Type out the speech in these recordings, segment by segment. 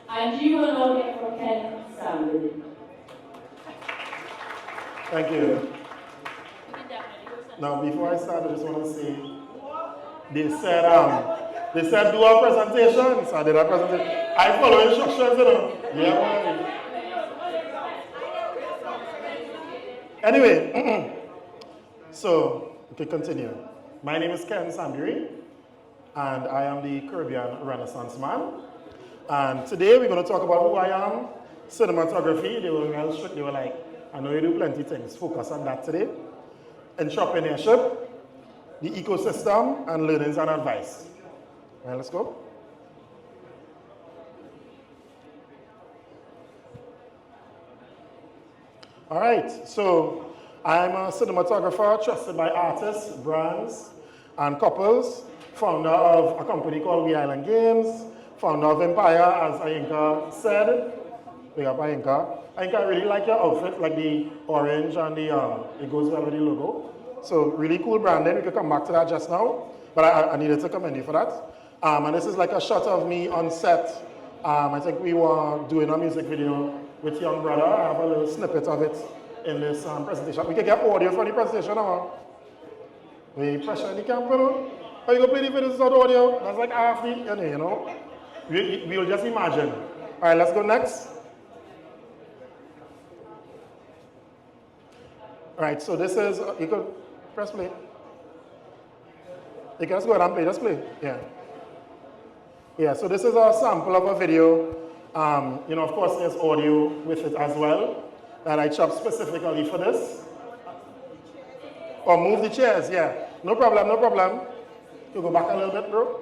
And you will now get for Ken Sambury. Thank you. Now, before I start, I just want to say, they said do a presentation, so I did a presentation. I follow instructions, you know. Yeah. Anyway, so we can continue. My name is Ken Sambury, and I am the Caribbean Renaissance man. And today we're going to talk about who I am, cinematography. They were real strict. They were like, I know you do plenty of things. Focus on that today. Entrepreneurship, the ecosystem, and learnings and advice. All right, let's go. All right, so I'm a cinematographer trusted by artists, brands, and couples, founder of a company called We Island Games, founder of Empire, as Ayinka said. Big up Ayinka. Ayinka, I really like your outfit, like the orange and it goes well with the logo. So really cool branding. We could come back to that just now, but I needed to commend you for that. And this is like a shot of me on set. I think we were doing a music video with young brother. I have a little snippet of it in this presentation. We can get audio for the presentation now. We pressure in the camera, no? How you gonna play the videos without audio? That's like half the, you know. We'll just imagine. All right, let's go next. All right, so this is, you can press play. You can just go ahead and play, just play, yeah. Yeah, so this is a sample of a video. You know, of course, there's audio with it as well that I chopped specifically for this. Or move the chairs, yeah. No problem, no problem. You go back a little bit, bro.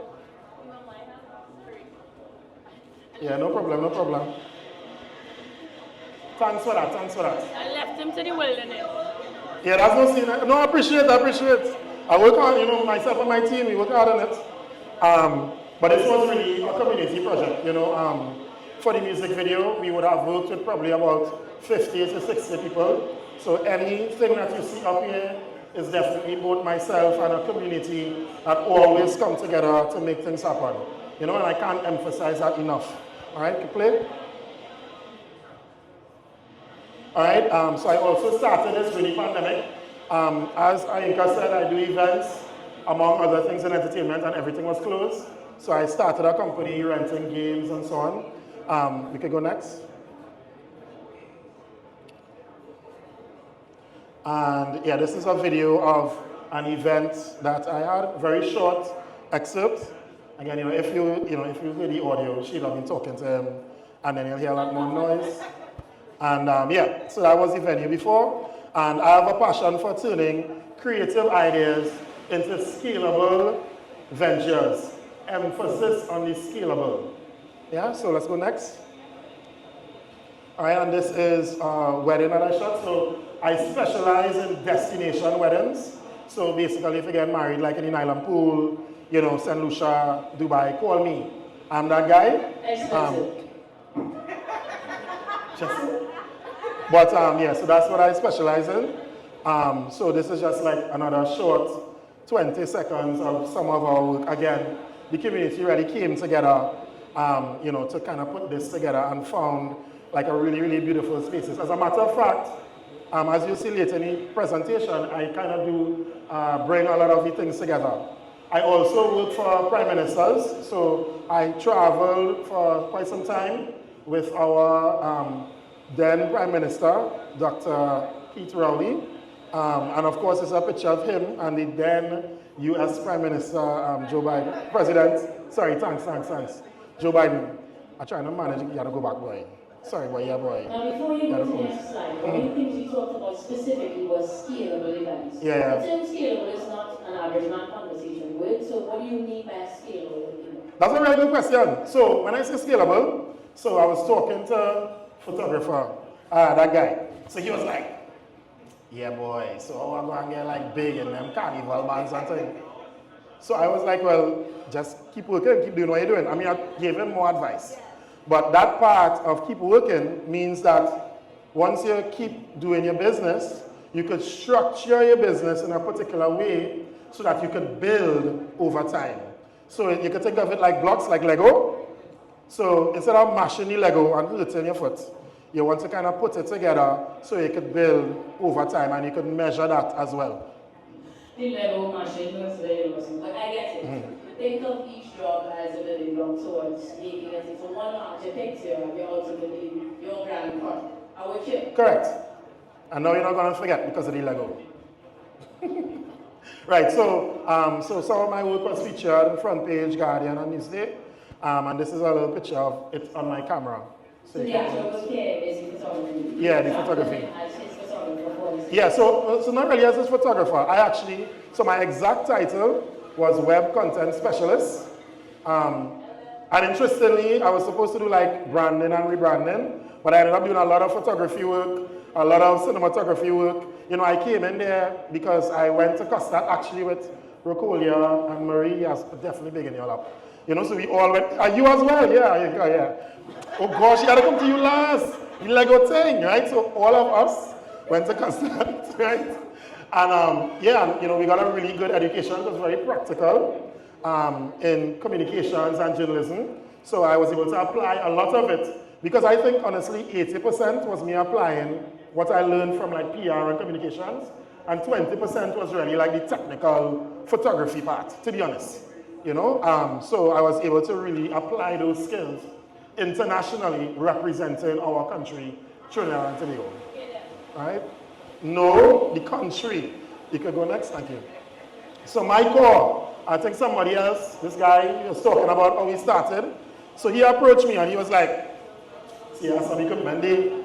Yeah, no problem, no problem. Thanks for that, thanks for that. I left him to the wilderness. Yeah, that's no scene. No, I appreciate. I work on, you know, myself and my team, we work hard on it. But this was really a community project, you know. For the music video, we would have worked with probably about 50 to 60 people. So anything that you see up here is definitely both myself and a community that always come together to make things happen. You know, and I can't emphasize that enough. All right, you play. All right, so I also started this during the pandemic. As Ayinka said, I do events, among other things in entertainment, and everything was closed. So I started a company renting games and so on. We could go next. And yeah, this is a video of an event that I had, very short excerpt. Again, you know, if you hear the audio, she'd have been talking to him, and then you'll hear a lot more noise. And yeah, so that was the venue before. And I have a passion for turning creative ideas into scalable ventures. Emphasis on the scalable. Yeah, so let's go next. All right, and this is a wedding that I shot. So I specialize in destination weddings. So basically, if you get married, like in an island pool, you know, St. Lucia, Dubai, call me. I'm that guy. But yeah, so that's what I specialize in. So this is just like another short 20 seconds of some of our work. Again, the community really came together, you know, to kind of put this together and found like a really, really beautiful spaces. As a matter of fact, as you see later in the presentation, I kind of do bring a lot of the things together. I also work for prime ministers, so I traveled for quite some time with our then Prime Minister, Dr. Pete Rowley, and of course it's a picture of him and the then US Prime Minister, Joe Biden, thanks. Joe Biden. I'm trying to manage, you gotta go back, boy. Sorry, boy, yeah, boy. Now, before you go to the next slide, one of the things you talked about specifically was scalable events. Yeah. The term scalable is not an average man conversation word, so what do you mean by scalable event? That's a really good question. So when I say scalable, so I was talking to photographer, that guy. So he was like, yeah, boy, so I want to go and get like big in them carnival bands and things. So I was like, well, just keep working, keep doing what you're doing. I mean, I gave him more advice. But that part of keep working means that once you keep doing your business, you could structure your business in a particular way so that you could build over time. So you could think of it like blocks, like Lego. So instead of mashing the Lego and hurting your foot, you want to kind of put it together so you could build over time and you could measure that as well. The Lego machine was very awesome, but I get it. Think of each job as a building block towards making it. So one architect here, you're also building your grand part. I would check. Correct. And now you're not going to forget because of the Lego. Right, so some of my work was featured on front page, Guardian, and Newsday. And this is a little picture of it on my camera. So the actual work here is the photography? Yeah, the photography. As his photographer. Yeah, so not really as a photographer. So my exact title was Web Content Specialist. And interestingly, I was supposed to do like branding and rebranding, but I ended up doing a lot of photography work, a lot of cinematography work. You know, I came in there because I went to Costa actually with Rocolia and Marie. Yes, definitely bigging you all up. You know, so we all went, you as well, yeah. Oh gosh, you gotta come to you last. The Lego thing, right? So all of us went to Costa, right? And you know, we got a really good education. It was very practical in communications and journalism. So I was able to apply a lot of it because I think honestly 80% was me applying what I learned from like PR and communications, and 20% was really like the technical photography part, to be honest. You know, so I was able to really apply those skills internationally representing our country, Trinidad and Tobago. Right? No, the country. You could go next, thank you. So my core, I think somebody else, this guy was talking about how he started. So he approached me and he was like, see, somebody could Monday.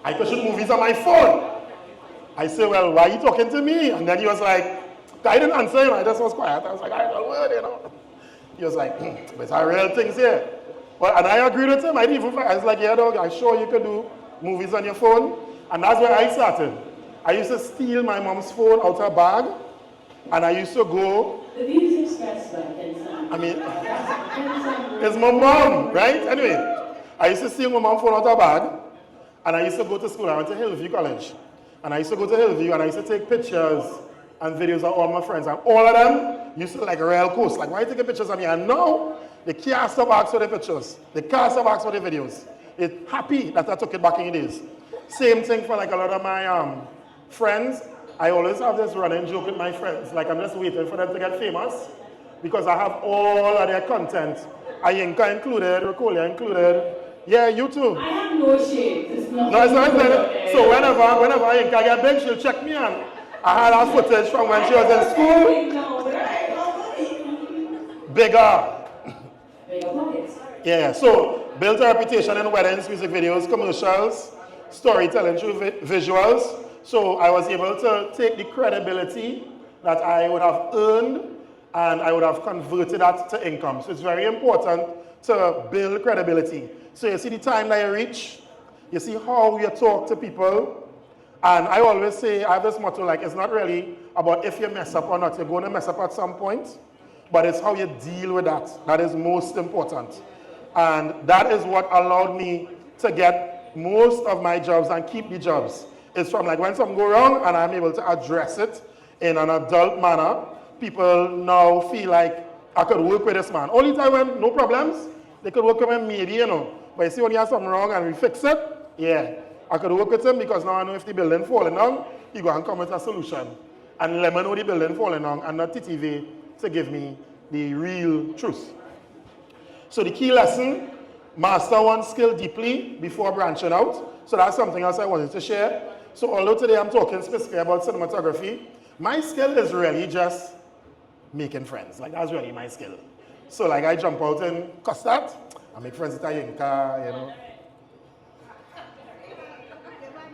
I could shoot movies on my phone. I said, well, why are you talking to me? And then he was like, I didn't answer him, I just was quiet. I was like, I don't word, you know. He was like, but it's our real things here. Well, and I agreed with him. I was like, yeah, dog, I'm sure you could do movies on your phone. And that's where I started. I used to steal my mom's phone out her bag, and I used to go. The views expressed by Ken I mean, it's my mom, right? Anyway, I used to steal my mom's phone out her bag, and I used to go to school. I went to Hillview College. And I used to go to Hillview, and I used to take pictures and videos of all my friends. And all of them used to like rail coast. Like, why are you taking pictures of me? And now, they can't stop asking for the pictures. They can't stop asking for the videos. They're happy that I took it back in the days. Same thing for like a lot of my friends. I always have this running joke with my friends. Like, I'm just waiting for them to get famous because I have all of their content. Ayinka included, Rocolia included. Yeah, you too. I have no shame. It's not. No, it's not. So whenever Ayinka get big, she'll check me on. I had her footage from when she was in school. Bigger. Bigger pockets. Yeah, so built a reputation in weddings, music videos, commercials, storytelling through visuals. So I was able to take the credibility that I would have earned and I would have converted that to income. So it's very important to build credibility. So you see the time that you reach, you see how you talk to people. And I always say, I have this motto, like, it's not really about if you mess up or not. You're going to mess up at some point, but it's how you deal with that. That is most important. And that is what allowed me to get most of my jobs and keep the jobs. It's from like when something go wrong and I'm able to address it in an adult manner, people now feel like I could work with this man. Only time when no problems, they could work with him maybe, you know. But you see when you have something wrong and we fix it, yeah. I could work with him because now I know if the building falling down, he go and come with a solution. And let me know the building falling down and not TTV to give me the real truth. So the key lesson, master one skill deeply before branching out. So that's something else I wanted to share. So although today I'm talking specifically about cinematography, my skill is really just making friends. Like that's really my skill. So like I jump out in Custard, I make friends with Ayinka, you know.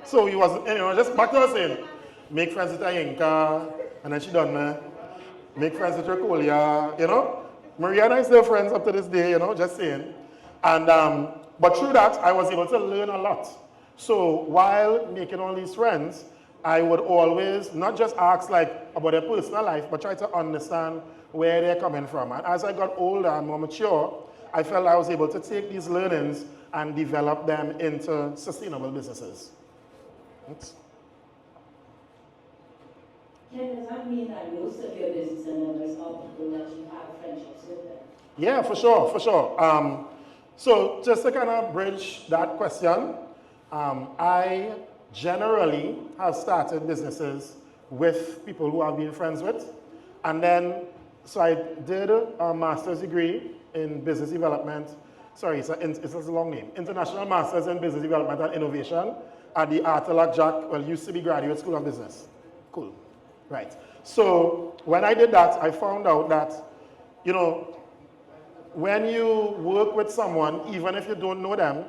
So he was, you know, just back to us saying, make friends with Ayinka, and then she done me. Make friends with Rocolia, you know. Maria and I still friends up to this day, you know, just saying. And, but through that, I was able to learn a lot. So while making all these friends, I would always not just ask like about their personal life, but try to understand where they're coming from. And as I got older and more mature, I felt I was able to take these learnings and develop them into sustainable businesses. Thanks. Ken, does that mean that most of your business members are people that you have friendships with them? Yeah, for sure, for sure. So just to kind of bridge that question, I generally have started businesses with people who I've been friends with. And then, so I did a master's degree in business development. Sorry, it's a long name. International Masters in Business Development and Innovation at the Arthur Jack, well, used to be Graduate School of Business. Cool, right. So when I did that, I found out that, you know, when you work with someone, even if you don't know them,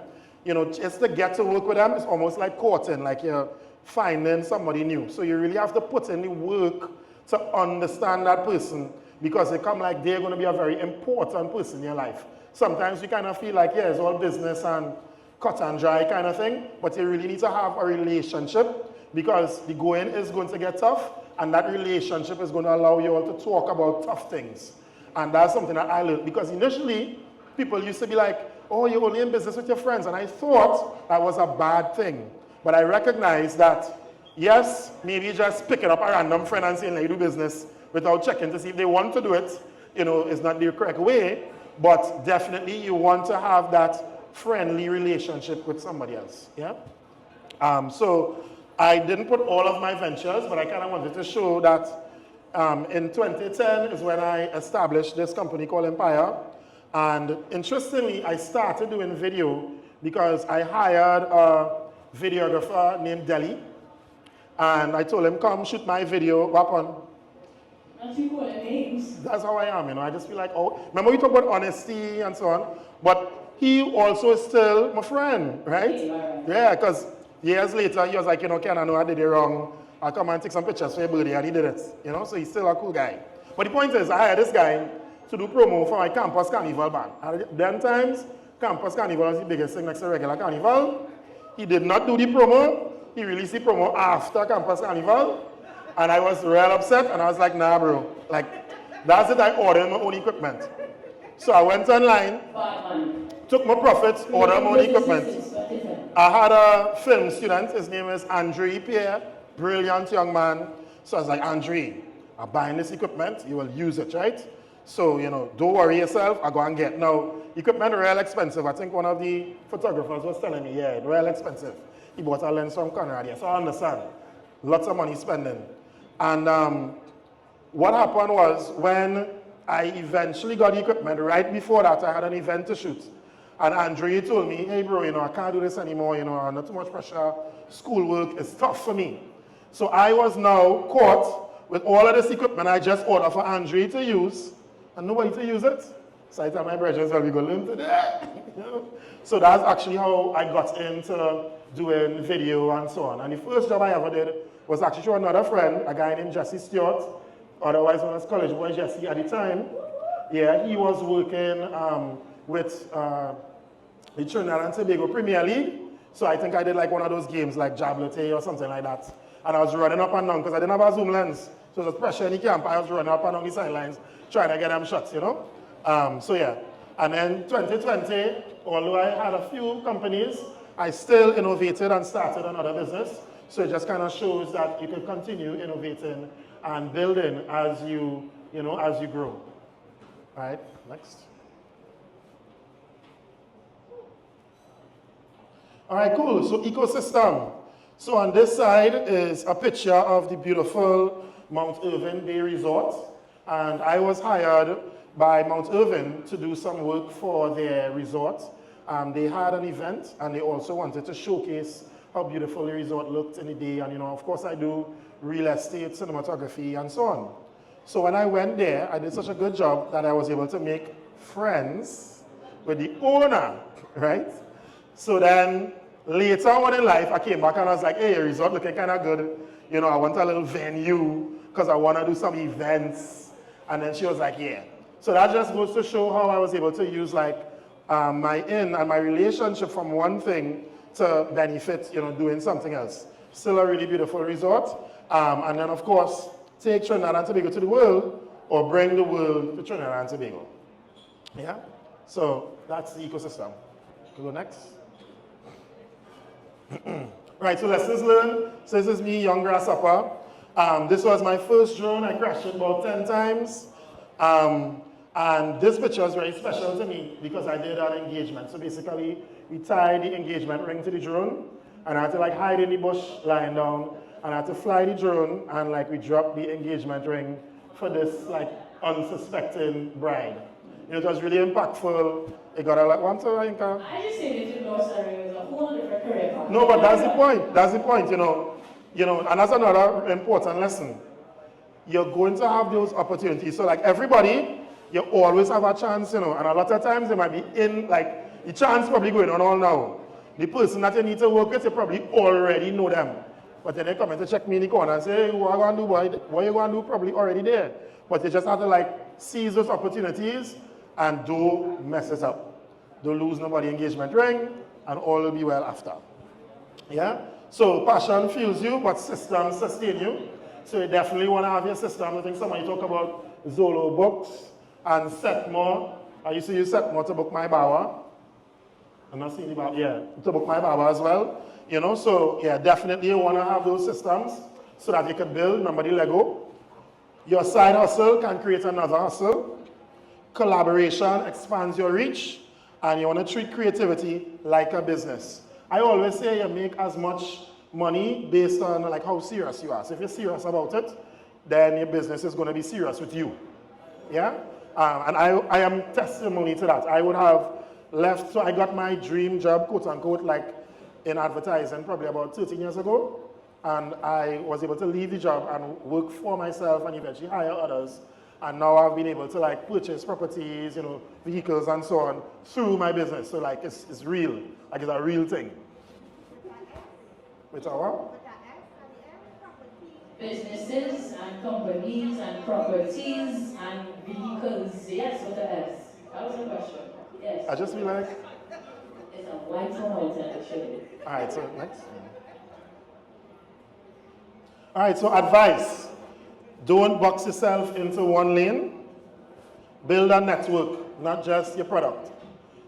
you know, just to get to work with them, it's almost like courting, like you're finding somebody new. So you really have to put in the work to understand that person, because they come like they're going to be a very important person in your life. Sometimes you kind of feel like, yeah, it's all business and cut and dry kind of thing, but you really need to have a relationship, because the going is going to get tough, and that relationship is going to allow you all to talk about tough things. And that's something that I learned, because initially, people used to be like, oh, you're only in business with your friends. And I thought that was a bad thing. But I recognized that, yes, maybe just picking up a random friend and saying, I do business without checking to see if they want to do it, you know, is not the correct way. But definitely you want to have that friendly relationship with somebody else, yeah? So I didn't put all of my ventures, but I kind of wanted to show that in 2010 is when I established this company called Empire. And interestingly, I started doing video because I hired a videographer named Delhi. And I told him, come shoot my video, what on? Not you calling names. That's how I am, you know. I just feel like, oh, remember we talk about honesty and so on, but he also is still my friend, right? Okay, Yeah, because years later, he was like, you know, Ken, I know I did it wrong. I'll come and take some pictures for your birthday, and he did it, you know, so he's still a cool guy. But the point is, I hired this guy to do promo for my Campus Carnival band. At them times, Campus Carnival was the biggest thing next to regular carnival. He did not do the promo. He released the promo after Campus Carnival. And I was real upset, and I was like, nah, bro. Like, that's it, I ordered my own equipment. So I went online, took my profits, ordered my own equipment. I had a film student, his name is Andre Pierre, brilliant young man. So I was like, Andre, I'm buying this equipment, you will use it, right? So, you know, don't worry yourself, I go and get. Now, equipment real expensive. I think one of the photographers was telling me, yeah, real expensive. He bought a lens from Conrad, yeah, so I understand. Lots of money spending. And what happened was, when I eventually got the equipment, right before that, I had an event to shoot. And Andre told me, hey bro, you know, I can't do this anymore, you know, I'm not too much pressure, schoolwork is tough for me. So I was now caught with all of this equipment I just ordered for Andre to use, and nobody to use it. So I tell my brothers, well, we go learn today. You know? So that's actually how I got into doing video and so on. And the first job I ever did was actually to another friend, a guy named Jesse Stewart, otherwise known as College Boy Jesse at the time. Yeah, he was working with the Trinidad and Tobago Premier League. So I think I did like one of those games like Jablete or something like that. And I was running up and down because I didn't have a zoom lens. So there was pressure in the camp. I was running up and down the sidelines trying to get them shots, you know. So yeah. And then 2020, although I had a few companies, I still innovated and started another business. So it just kind of shows that you can continue innovating and building as you grow. All right, next. All right, cool. So ecosystem. So on this side is a picture of the beautiful Mount Irving Bay Resort. And I was hired by Mount Irving to do some work for their resort. They had an event, and they also wanted to showcase how beautiful the resort looked in the day. And, you know, of course I do real estate, cinematography, and so on. So when I went there, I did such a good job that I was able to make friends with the owner, right? So then later on in life, I came back and I was like, hey, your resort looking kind of good. You know, I want a little venue because I want to do some events. And then she was like, yeah. So that just goes to show how I was able to use like my in and my relationship from one thing to benefit, you know, doing something else. Still a really beautiful resort. And then, of course, take Trinidad and Tobago to the world, or bring the world to Trinidad and Tobago. Yeah? So that's the ecosystem. Can we go next? Right, so lessons learned. So this is me, young grasshopper. This was my first drone. I crashed it about 10 times. And this picture is very special to me because I did an engagement. So basically, we tied the engagement ring to the drone, and I had to like hide in the bush lying down, and I had to fly the drone, and like we dropped the engagement ring for this like unsuspecting bride. You know, it was really impactful. It got a like one to Inca. I just say that you lost her, it was a whole different career path. No, but that's the point. That's the point, you know. You know, and that's another important lesson. You're going to have those opportunities. So like everybody, you always have a chance, you know, and a lot of times they might be in, like, the chance probably going on all now. The person that you need to work with, you probably already know them. But then they come in to check me in the corner and say, hey, what are you going to do, boy? What are you going to do? Probably already there. But you just have to, like, seize those opportunities and don't mess it up. Don't lose nobody engagement ring, and all will be well after. Yeah? So passion fuels you, but systems sustain you. So you definitely want to have your system. I think somebody talk about Zolo books and Setmore. I used to use Setmore to book my barber. I'm not seeing the barber, yeah, to book my barber as well. You know, so yeah, definitely you want to have those systems so that you can build, remember the Lego. Your side hustle can create another hustle. Collaboration expands your reach, and you want to treat creativity like a business. I always say you make as much money based on like how serious you are. So if you're serious about it, then your business is going to be serious with you. Yeah? And I am testimony to that. I would have left, so I got my dream job, quote unquote, like in advertising probably about 13 years ago. And I was able to leave the job and work for myself and eventually hire others. And now I've been able to like purchase properties, you know, vehicles and so on through my business. So like it's real, like it's a real thing. With our businesses and companies and properties and vehicles. Yes, with the S. That was the question. Yes. I just feel like. It's a white mountain actually. All right, so next. All right, so advice. Don't box yourself into one lane. Build a network, not just your product.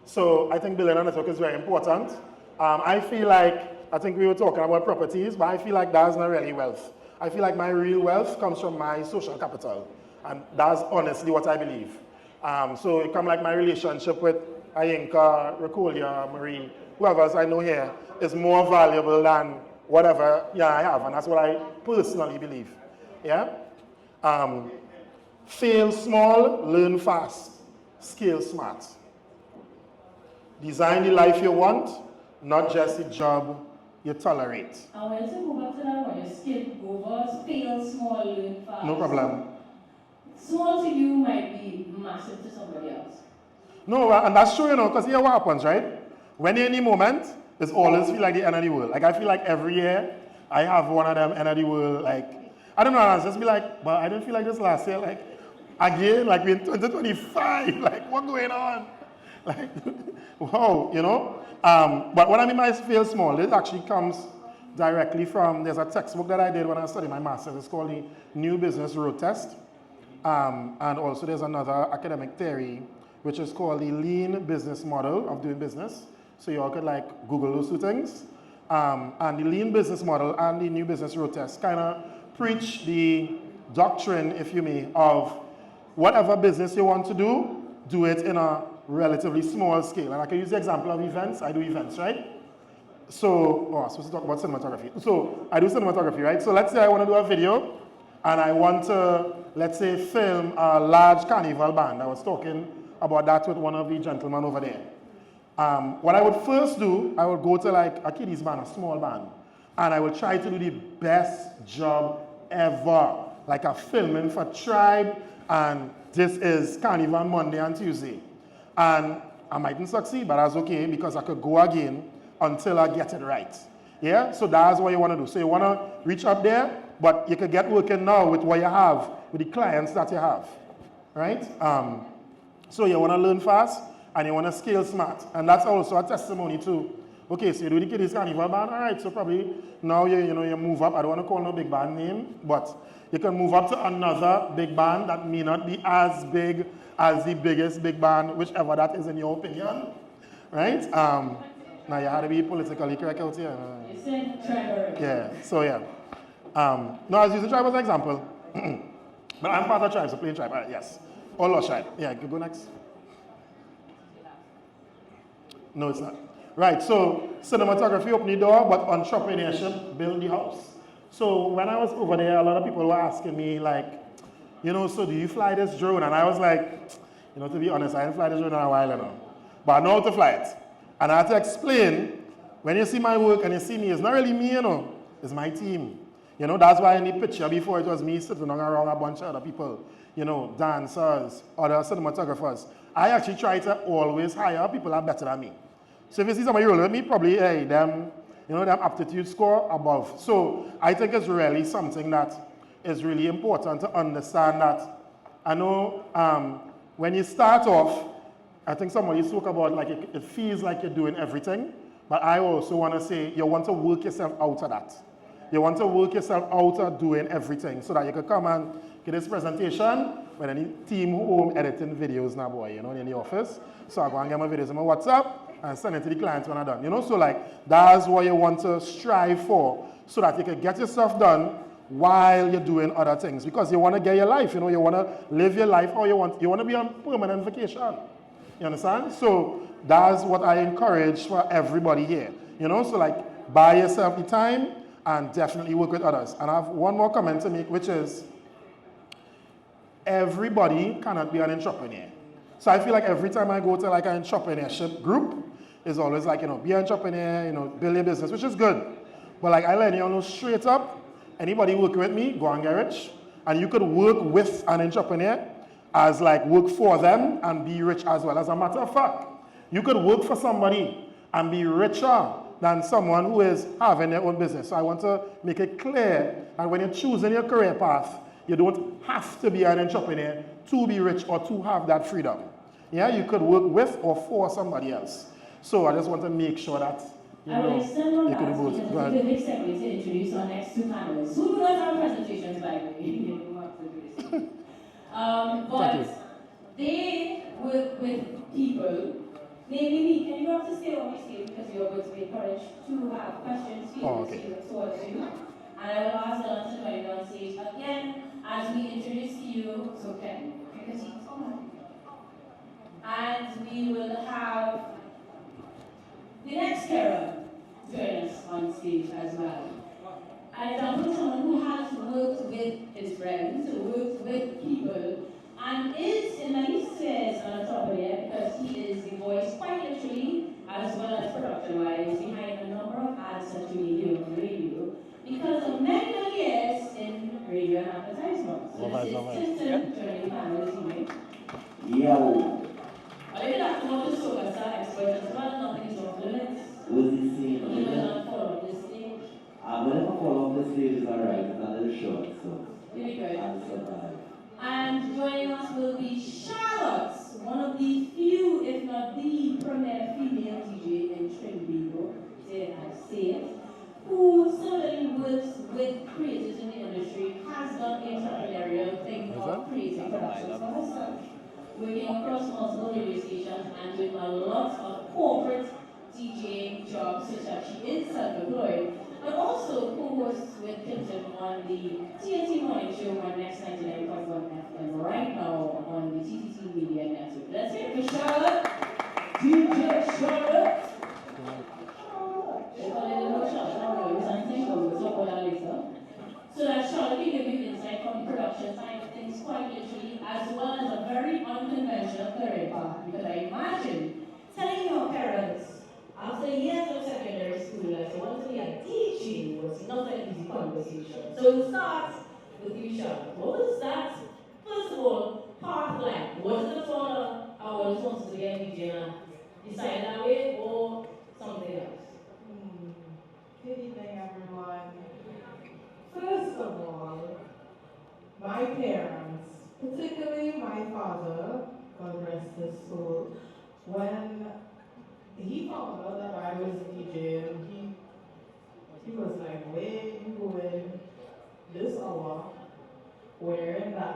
So I think building a network is very important. I feel like, I think we were talking about properties, but I feel like that's not really wealth. I feel like my real wealth comes from my social capital. And that's honestly what I believe. So it comes like my relationship with Ayinka, Rakolia, Marie, whoever else I know here is more valuable than whatever I have. And that's what I personally believe. Yeah? Fail small, learn fast, scale smart. Design the life you want, not just the job you tolerate. And when you move up to that one, you skip over, fail small, learn fast. No problem. Small to you might be massive to somebody else. No, and that's true, you know, because here what happens, right? When you're in the moment, it's always feel like the end of the world. Like I feel like every year, I have one of them end of the world, like, I don't know, I'll just be like, but I didn't feel like this last year, like, again, like we're in 2025, like, what's going on? Like, wow, you know? But what I mean by feel small, this actually comes directly from, there's a textbook that I did when I studied my master's, it's called the New Business Road Test. And also there's another academic theory, which is called the Lean Business Model of doing business. So you all could like Google those two things. And the Lean Business Model and the New Business Road Test kind of preach the doctrine, if you may, of whatever business you want to do it in a relatively small scale. And I can use the example of events. I do events, right? So, I'm supposed to talk about cinematography. So I do cinematography, right? So let's say I want to do a video and I want to, let's say, film a large carnival band. I was talking about that with one of the gentlemen over there. What I would first do, I would go to like a kiddies band, a small band, and I will try to do the best job ever. Like a filming for Tribe, and this is Carnival Monday and Tuesday. And I mightn't succeed, but that's okay because I could go again until I get it right. Yeah, so that's what you want to do. So you want to reach up there, but you could get working now with what you have, with the clients that you have, right? So you want to learn fast, and you want to scale smart. And that's also a testimony too. Okay, so you do the Kiddies Carnival band, all right, so probably now you move up. I don't want to call no big band name, but you can move up to another big band that may not be as big as the biggest big band, whichever that is in your opinion, right? Now you had to be politically correct out here. You said Trevor. Yeah, so yeah. No, I was using Tribe as an example. But I'm part of Tribe, so playing Tribe, all right, yes. Oh, Lush, right. Yeah, go next. No, it's not. Right, so cinematography open the door, but entrepreneurship build the house. So when I was over there, a lot of people were asking me like, so do you fly this drone? And I was like, to be honest, I didn't fly this drone in a while now. But I know how to fly it. And I had to explain, when you see my work and you see me, it's not really me, it's my team. That's why in the picture before it was me sitting around a bunch of other people, dancers, other cinematographers. I actually try to always hire people that are better than me. So if you see somebody rolling with me, probably, them aptitude score above. So I think it's really something that is really important to understand that. I know when you start off, I think somebody spoke about like it feels like you're doing everything, but I also want to say you want to work yourself out of that. You want to work yourself out of doing everything so that you can come and get this presentation with any team home editing videos now, boy, in the office. So I go and get my videos on my WhatsApp and send it to the clients when I'm done. So like that's what you want to strive for so that you can get your stuff done while you're doing other things. Because you want to get your life, you want to live your life how you want to be on permanent vacation. You understand? So that's what I encourage for everybody here. So like buy yourself the time and definitely work with others. And I have one more comment to make, which is everybody cannot be an entrepreneur. So I feel like every time I go to like an entrepreneurship group, it's always like, be an entrepreneur, build your business, which is good. But like I let you know straight up, anybody working with me, go and get rich. And you could work with an entrepreneur as like work for them and be rich as well. As a matter of fact, you could work for somebody and be richer than someone who is having their own business. So I want to make it clear that when you're choosing your career path, you don't have to be an entrepreneur to be rich or to have that freedom. Yeah, you could work with or for somebody else. So I just want to make sure that I will extend on you could that do both. because it's a good segue to introduce our next two panelists. Who do not have presentations, by the way? You don't have to do this. But they work with people. Namely me, can you have to stay on your stage because you're going to be encouraged to have questions, feelings, towards you. And I will ask them to join on stage again as we introduce to you. So can you see someone? And we will have the next carer join us on stage as well. An example of someone who has worked with his friends, worked with people, and is in many spheres an entrepreneur because he is the voice, quite literally, as well as production-wise, behind a number of ads that you may hear on the radio, because of many years in radio and advertisements. So this is Tristan joining the panel this evening. Yo. I didn't have to want to show us that exploit as well, nothing is off limits. What's he saying? He will not fall off this stage. Whenever I fall off the stage is alright, it's a little short, so Really good. I'll survive. And joining us will be Charlotte, one of the few, if not the premier female DJ in Trinidad, say it, who similarly works with creators in the industry, has done entrepreneurial thing of creating productions for herself, working across multiple radio stations and doing a lot of corporate DJing jobs, such that she is self-employed, but also co-hosts with Clinton on the TNT Morning Show on Next 99.1 FM right now on the TTT Media Network. Let's hear it for Charlotte. DJ Charlotte. So that Charlotte can give you insight from the production side of things quite literally, as well as a very unconventional career path. Because I imagine telling your parents, after years of secondary school, that you want to be a DJ was not an easy conversation. So it starts with you, Charlotte. What was that, first of all, path like? Was it the thought of, I always wanted to get a DJ and decide that way, or something else? Good evening, everyone. First of all, my parents, particularly my father, God rest his soul, when he found out that I was DJing, he was like, where you going this hour, wearing that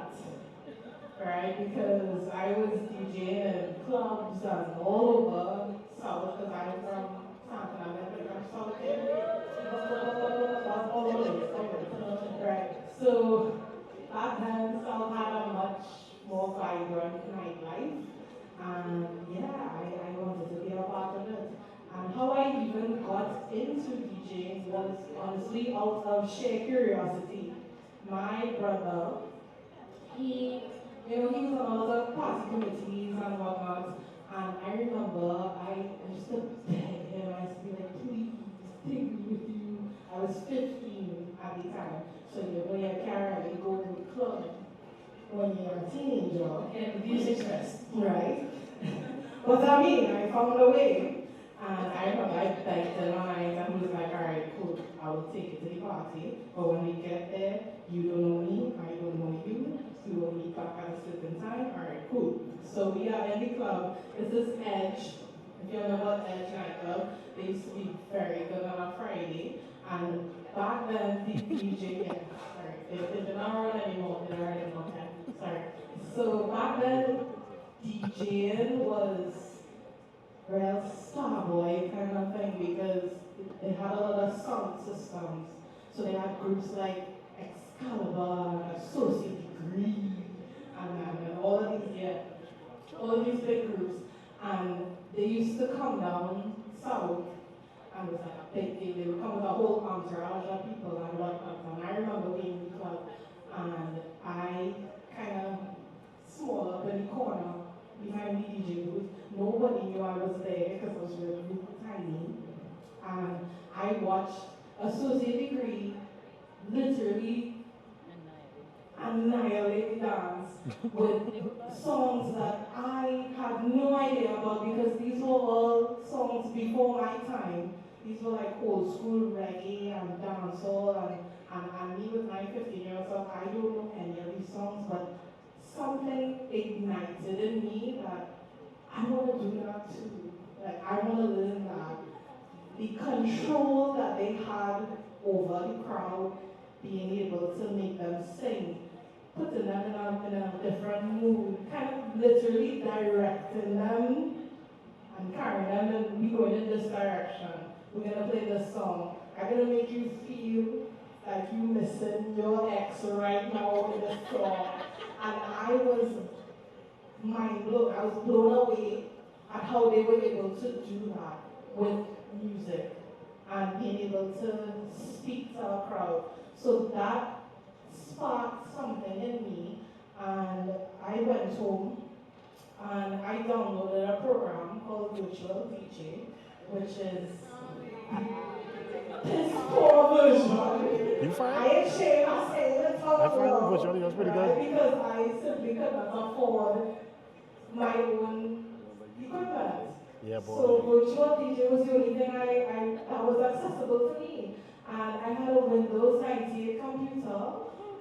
into DJing was honestly out of sheer curiosity. My brother, he was on all the party committees and whatnot. And I remember I used to beg him, I used to be like, please, take me with you. I was 15 at the time. So you can't really go to the club when you're a teenager. And music stress. Right? But I mean, I found a way. And I remember I begged him one night and he was like, all right, cool, I will take you to the party. But when we get there, you don't know me, I don't know you. We will meet back at a certain time. All right, cool. So we are in the club. This is Edge. If you know about Edge nightclub, they used to be very good on a Friday. And back then, the DJ, yeah, sorry, they're not around anymore. They're not anymore. Okay? Sorry. So back then, DJing was real starboy kind of thing because they had a lot of sound systems. So they had groups like Excalibur, Associate Degree, and all of these, yeah, all these big groups. And they used to come down south, and it was like a big deal. They would come with a whole entourage of people and whatnot. And I remember being in the club, and I kind of small up in the corner behind the DJ booth. Nobody knew I was there because I was really tiny. And I watched Associate Degree literally annihilate dance with songs that I had no idea about because these were all songs before my time. These were like old school reggae and dancehall and me with my 15 years old, I don't know any of these songs, but something ignited in me that I want to do that too. Like I want to learn that. The control that they had over the crowd, being able to make them sing, putting them in a different mood, kind of literally directing them and carrying them and we going in this direction. We're gonna play this song. I'm gonna make you feel like you missing your ex right now in this song. And I was mind blown. I was blown away at how they were able to do that with music and being able to speak to a crowd. So that sparked something in me, and I went home and I downloaded a program called Virtual DJ, which is this poor version. You fine? I ain't ashamed of saying it out I find loud, Virtual DJ pretty right? good. Because I simply could not afford my own equipment. Yeah, boy. So virtual DJ was the only thing that was accessible to me. And I had a Windows 98 computer.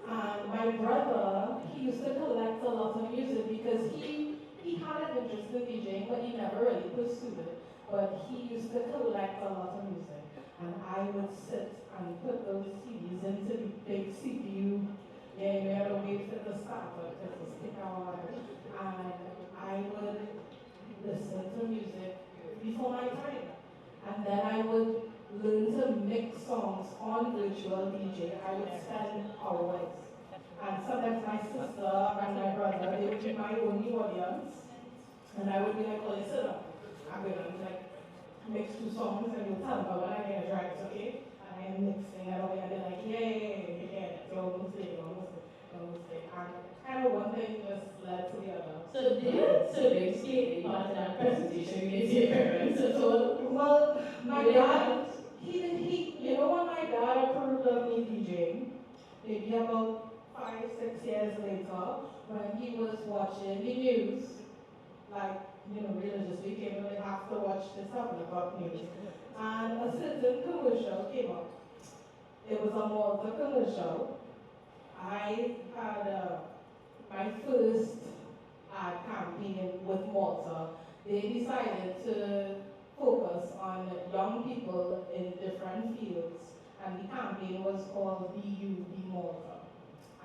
And my brother, he used to collect a lot of music because he had an interest in DJing, but he never really pursued it. But he used to collect a lot of music. And I would sit and put those CDs into the big CPU. Yeah, you had to wait for the starter because it's stick out. And I would listen to music before my time. And then I would learn to mix songs on virtual DJ. I would spend hours. And sometimes my sister and my brother, they would be my only audience. And I would be like, well, listen up. I'm going to like mix two songs and you'll tell me when I get it right, okay? And I am mixing and they're like, yeah, you're almost there, almost there. And kind of one thing just led to the other. So did your siblings take part in that presentation you gave to your parents at all? Well, my dad, you know when my dad approved of me DJing, maybe about 5-6 years later, when he was watching the news, like, religiously came and they have to watch this happen about news. And a certain commercial came up. It was a Malta commercial. I had my first ad campaign with Malta. They decided to focus on young people in different fields, and the campaign was called Be You, Be Malta.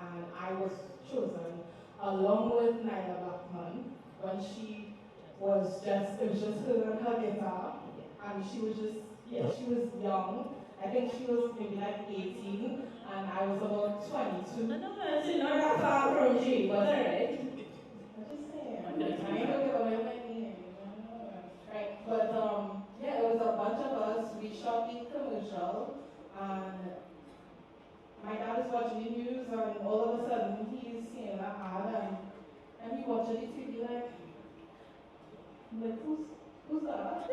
And I was chosen along with Nyla Blackman when it was just her and her guitar, and she was she was young. I think she was maybe like 18, and I was about 22. No, it's not that far from G, but alright. I'm just saying. I ain't gonna give away my name. Right. But yeah, it was a bunch of us. We shot the commercial. and all of a sudden he's seeing an ad and he watches the TV like who's that?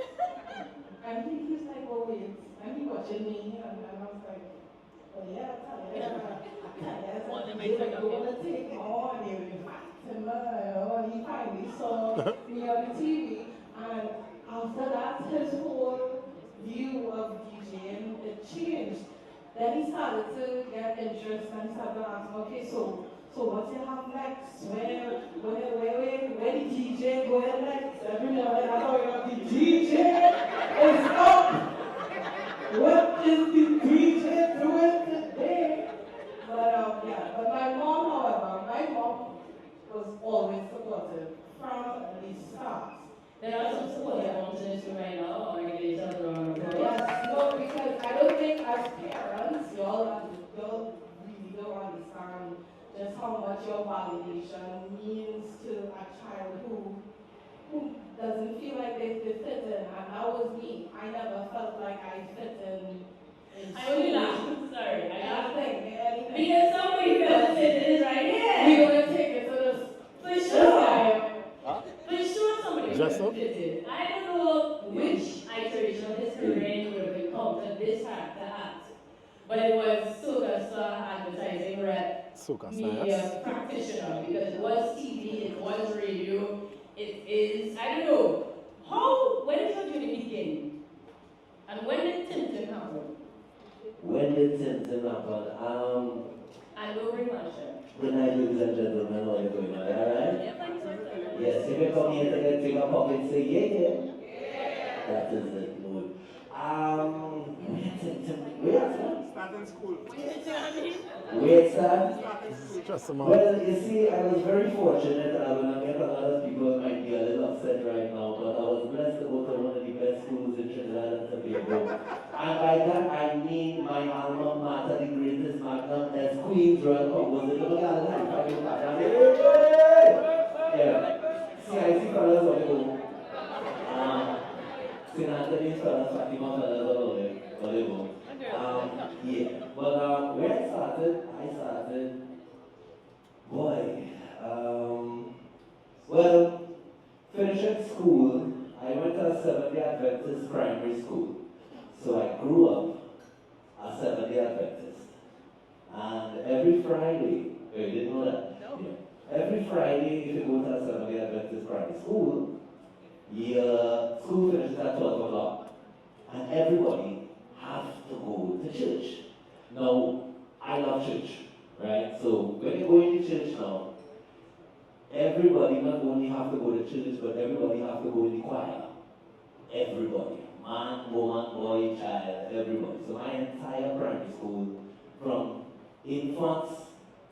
And he's like, oh wait, and he watching me and I was like, oh yeah, they want to take on you, and he finally saw me on the TV, and after that his whole view of DJing, it changed. Then he started to get interest and he started to ask me, okay, so what you have next? Where the DJ going next? Every morning I thought you know the DJ is up. What is the DJ doing today? But my mom, however, was always supportive from the start. There are some support that wants to do right now, or maybe each other on the Yes, no, because I don't think as parents, y'all really don't understand just how much your validation means to a child who doesn't feel like they fit in, and that was me. I never felt like I fit in I only laugh. Sorry, I laugh. anything. Because somebody else is right here. We're gonna take it to this. For sure. For sure somebody Just so? fitted. I don't know which iteration of his career would have encountered this character at. But it was Soca Star Advertising Rep Soca Media Stars. Practitioner, because it was TV, it was radio, it is, I don't know. When did your journey begin? And when did Tintin happen? When did Tintin happen? And we'll bring Marsha. Good night, ladies and gentlemen, how are you doing? Alright? Yes, if you come here to take a pocket and say, yeah. That is it, Lord. Starting school. Where son? Just a moment. Well, you see, I was very fortunate. When I met a lot of people might be a little upset right now, but I was blessed to go to one of the best schools in Trinidad and Tobago. And by that I mean my alma mater, the greatest magnum, as Queen's Royal Composition. Look at that. Yeah. CIC colors on the go. St. Anthony's colors, Fatima colors on the go. Yeah. But where I started, boy, well, finishing school, I went to a Seventh-day Adventist primary school. So I grew up a Seventh-day Adventist. And every Friday, you didn't know that? No. Yeah. Every Friday, if you go to a Seventh-day Adventist primary school, your school finishes at 12 o'clock. And everybody has to go to church. Now, I love church, right? So when you go into church now, everybody not only have to go to church, but everybody have to go in the choir. Everybody. Man, woman, boy, child, everybody. So my entire primary school, from infants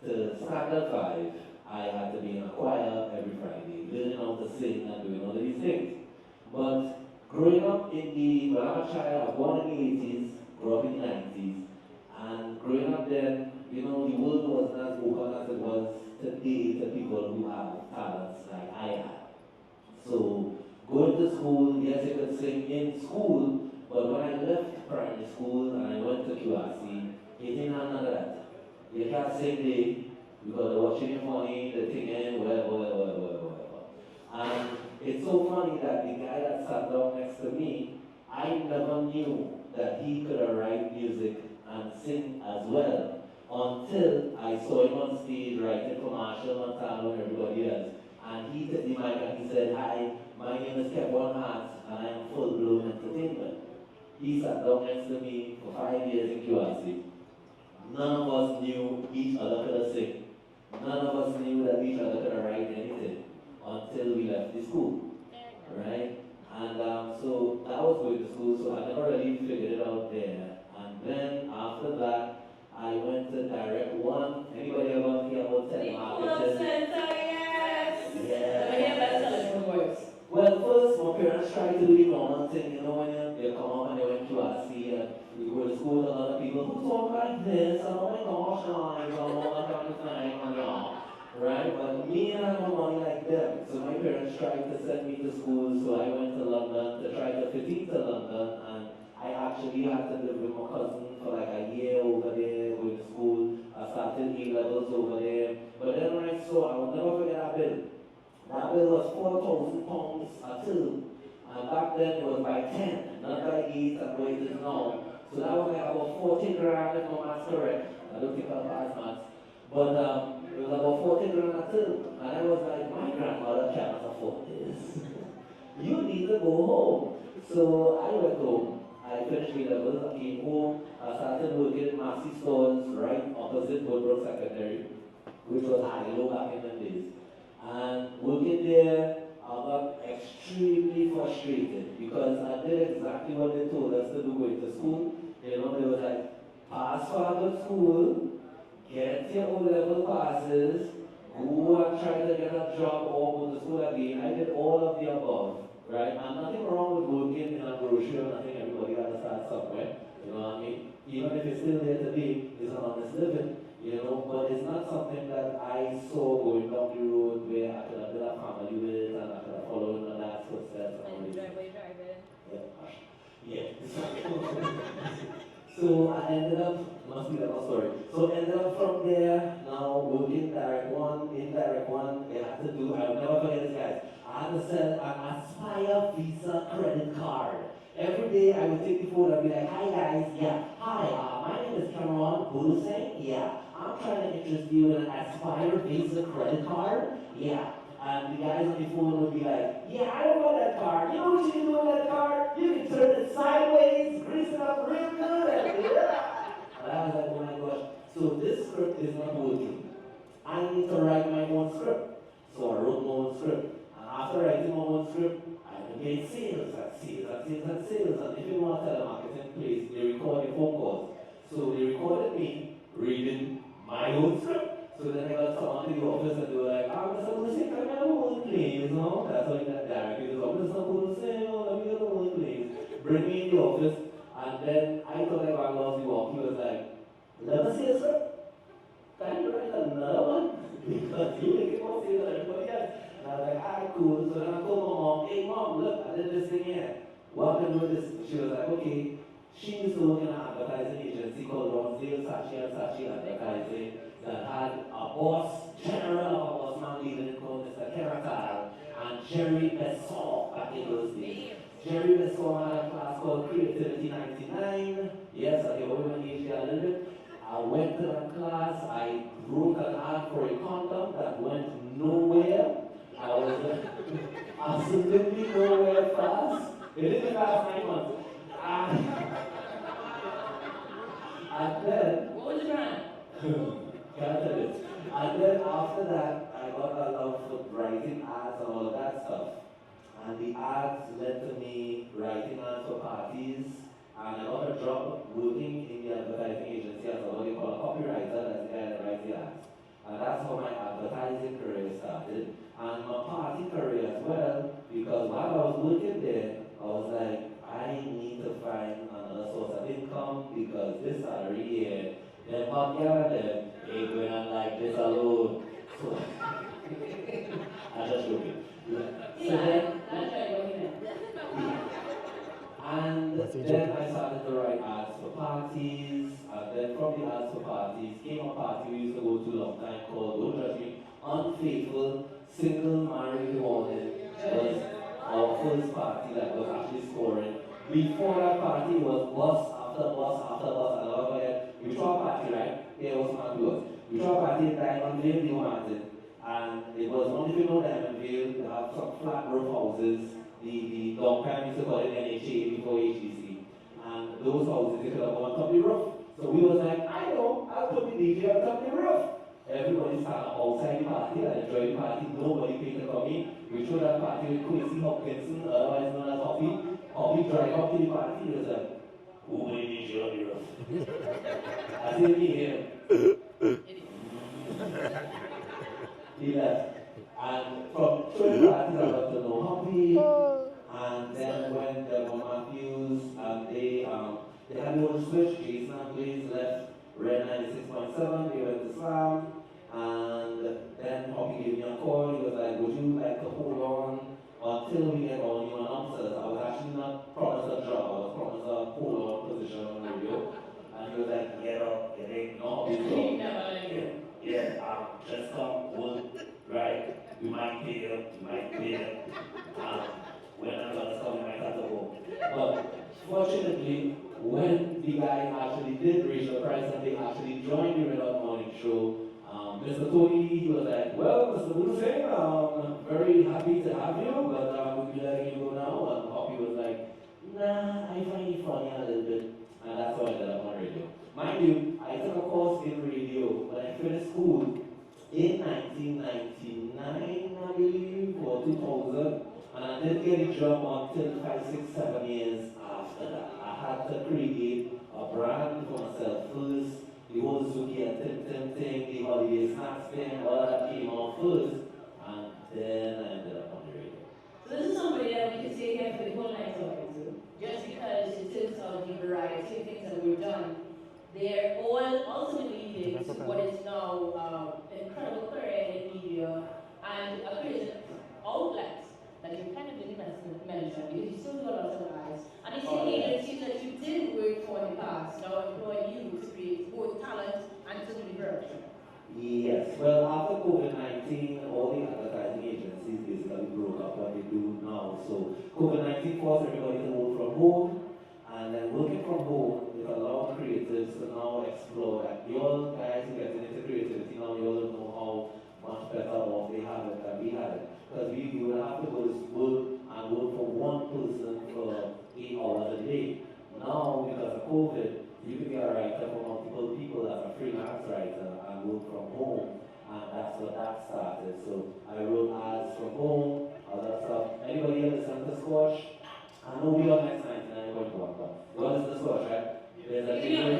to standard 5, I had to be in a choir every Friday, learning how to sing and doing all of these things. But growing up when I'm a child, I was born in the 80s, grew up in the 90s, and growing up then, the world wasn't as open as it was today to people who have talents like I had. So going to school, yes, you could sing in school, but when I left primary school and I went to QRC, it didn't have none of that. You can't sing there because they're watching your money, they're thinking, whatever. And it's so funny that the guy that sat down next to me, I never knew that he could write music and sing as well until I saw him on stage writing for Marshall, Montano, and everybody else. And he took the mic and he said, "Hi, my name is Kevin Hart and I am full-blown entertainment." He sat down next to me for 5 years in QRC. None of us knew each other could sing. None of us knew that each other could write anything until we left the school, right? And so that was going to school, so I never really figured it out there. And then after that, I went to Direct One. Anybody ever hear about telemarketing? Yes! Yeah. Let me hear that telephone voice. Well, first, my parents tried to do the normal thing, when they come up and they went to QRC and we go to school with a lot of people who talk like this, and oh my gosh, guys, and all that kind of thing, and right? But me and I don't want like them. So my parents tried to send me to school, so I went to London to try to fit into London, and I actually had to live with my cousin for like a year over there, going to school. I started A-levels by 10, not by 8 and where it is now. So that was like about 40 grand, if my math's correct. I don't think I'll pass maths. But it was about 40 grand until, and I was like, my grandmother cannot afford this. You need to go home. So I went home. I finished A-levels, I came home, I started working in Massey stores right opposite Woodbrook Secondary, which was high-low back in the days. And working there, I got extremely frustrated because I did exactly what they told us to do going to school. You know, they was like, pass for a good school, get your O-level passes, go and try to get a job or go to school again. I did all of the above, right? And nothing wrong with working in a grocery, and I think everybody got to start somewhere, you know what I mean? Even if it's still there today, it's an honest living, you know, but it's not something that I saw going down the road where I could have built a family with and I could have followed in my dad's footsteps. And Driveway driving. Yeah. So I ended up, must be that my story. So ended up from there, now working direct one, indirect one, they had to do, I'll never forget this guys. I had to sell an Aspire Visa credit card. Every day I would take the phone and be like, hi guys, yeah, hi, my name is Cameron Buduseng, yeah, I'm trying to interest you in an Aspire Visa credit card, yeah. And the guys on the phone would be like, yeah, I don't want that card. You know what you can do with that card? You can turn it sideways, grease it up real good, and I was like, oh my gosh. So this script is not working. I need to write my own script. So I wrote my own script. And after writing my own script, I made sales and sales and sales and sales. And if you want to tell a marketing place, they record your phone calls. So they recorded me reading my own script. So then I got someone to the office and they were like, I'm just going to say, come here, own place, no? That's how you got directly. So I'm just going to say, oh, let me get a own place. Bring me in the office. And then I thought I got lost the walk. He was like, let me see a script. Can you write another one? Because you make it more sales than everybody else. And I was like, alright, cool. So then I told my mom, hey mom, look, I did this thing here. What can I do with this? She was like, okay. She used to work in an advertising agency called Ronsdale Saatchi and Saatchi Advertising that had a boss, general of a boss man leading it called Mr. Keratal and Jerry Besson back in those days. Jerry Besson had a class called Creativity 99. Yes, I can over age there a little bit. I went to that class, I wrote an ad for a condom that went nowhere. I was absolutely nowhere fast. It didn't last 9 months. And then, What was the brand? can't tell you. And then after that, I got a love for writing ads and all of that stuff. And the ads led to me writing ads for parties. And I got a job working in the advertising agency as what they call a copywriter, that's the guy that writes the ads. And that's how my advertising career started. And my party career as well, because while I was working there, I was like, I need to find another source of income because this salary here, them hot girl them ain't going on like this alone. So I just joking. So then, and then I started to write ads for parties, and then from the ads for parties came a party we used to go to a long time called, don't judge me, Unfaithful Single Married Warning. Was our first party that was actually scoring. Before that party was bus after bus after bus, and I'll forget, we threw a party, right? Here was my was. We threw a party in Diamond Vale, New Martin, and it was only if you know Diamond Vale, they have some flat roof houses. The long time used to call it NHA before HDC. And those houses, they could have gone on top of the roof. So we was like, I know, I'll put the DJ on top of the roof. Everybody started outside the party and enjoyed the party. Nobody paid to come in. We threw that party with Quincy Hopkinson, otherwise known as Hoppy. Hoppy drive up to the party. He was like, who will DJ on the roof? I said, me here. He left. And from throwing parties, I got to know Hoppy. And then when the Matthews and they had their own switch, Jason and Blaze left Red 96.7, they went to Slam, and then Hoppy gave me a call. He was like, would you like to hold on until we get all new announcers? I was actually not promised a job, I was promised a hold on position on the radio. And he was like, get up, it ain't no Hoppy's job. Yeah, just come, work, right? We might pay you, we might pay you. When I'm gonna come, we might have to go. But Fortunately, when the guy actually did raise the price and they actually joined the Red Hot Morning Show, Mr. Tony, he was like, well, Mr. Wilson, very happy to have you, but we'll be letting you go now. And Hoppy was like, nah, I find it funny a little bit. And that's how I ended up on radio. Mind you, I took a course in radio when I finished school in 1999, I believe, or 2000. And I didn't get a job until 5, 6, 7 years after that. I had to create a brand for myself first. The whole Zuki and Tim Tim thing, the holiday snacks thing, all that came out first. And then I ended up on the radio. So this is somebody that we can say here for the whole night talking to. Just because in terms of the variety of things that we've done, they're all ultimately leading to what is now incredible career in media and a creative outlet that you kind of didn't mention because you still do a lot of eyes. And it's the agencies that you did work for in the past now employ you to create both talent and to do production. Yes, well, after COVID-19, all the advertising agencies basically broke up what they do now. So COVID-19 forced everybody to work from home, and then working from home, it allowed creatives to now explore. Like, you all guys who get into creativity now, you all know how much better off they have it than we had it. Because we would have to go to work and work for one person for 8 hours a day. Now, because of COVID, you can be a writer for multiple people as a freelance writer and work from home, and that's what that started. So I wrote ads from home, all that stuff. Anybody here listen to Squash? I know we are next 99.1, but you all listen to Squash, right? There's a jingle.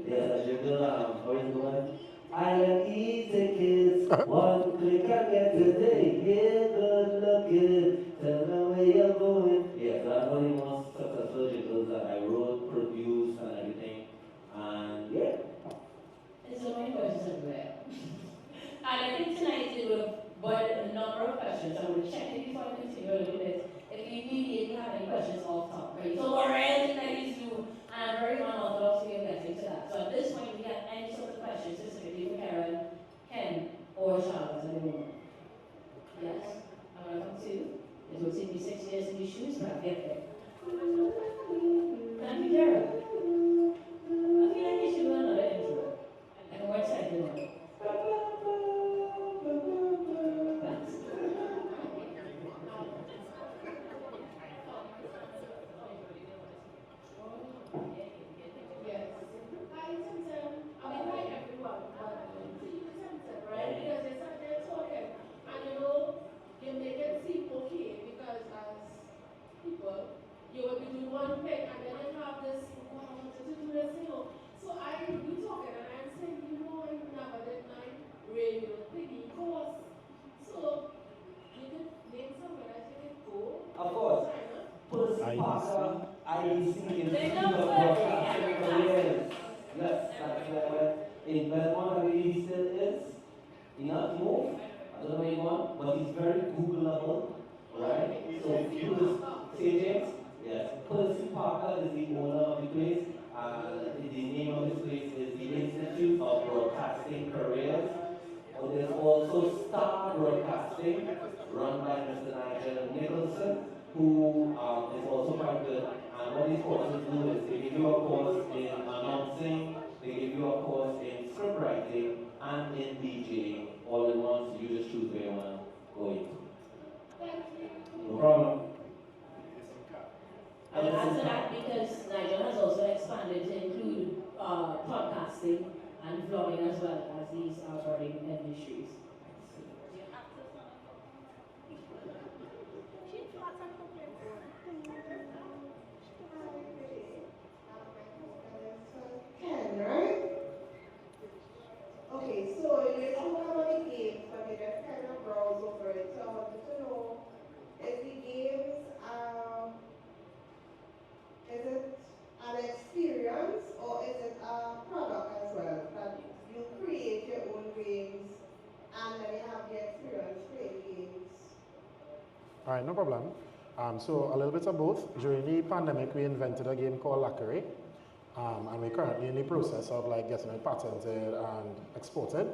There's a jingle, how is it going? Island easy kids, one click I get today. Yeah, good looking, tell me where you're going. Yes, that's one of the most successful jingles that I wrote, produced, and everything. And yeah. There's so many questions everywhere. And I think tonight it will boil a number of questions. I'm going to check it before I continue a little bit. If you immediately have any questions off top, right? So we're anything that is you, and I'm very unorthodox way of getting to that. So at this point, if you have any sort of questions specifically for Karen, Ken, or Charlotte, at the moment. Yes? I'm going to come to you. It will take me 6 years in these shoes, but I'll get there. Thank you, Karen. I feel like you should do another intro. Like a one-sided one. Thanks. Yes. Hi, Simpson. I mean, hi everyone, but to you, Simpson, right? Because you're sat there talking, and you make it seem okay because as people, you will be doing one thing, and then you have this, oh, I wanted to do this. So we talking, and I'm saying, I never did my radio thingy course. So you could name somewhere that you could go. Of course. Percy Parker, IEC Institute of Broadcasting Careers. Yes, that's where in Belmont, I believe he still is. He not moved. I don't know where he went, but he's very Googleable, right? So if you just say James, yes, Percy Parker is the owner of the place. The name of this place is the Institute of Broadcasting Careers. There's also Star Broadcasting, run by Mr. Nigel Nicholson, who is also quite good. And what these courses do is they give you a course in announcing, they give you a course in script writing, and in DJing, all in one, so you just choose where you want to go into. No problem. I will answer that because Nigel has also expanded to include podcasting and vlogging as well as these budding industries. Ken, right? Okay, so you talk about the games, but you just kind of browse over it. So I wanted to know, is the games, is it an experience or is it a product as well? That you create your own games and then you have the experience playing games? All right, no problem. So a little bit of both. During the pandemic, we invented a game called Lacqueray, and we're currently in the process of getting it patented and exported.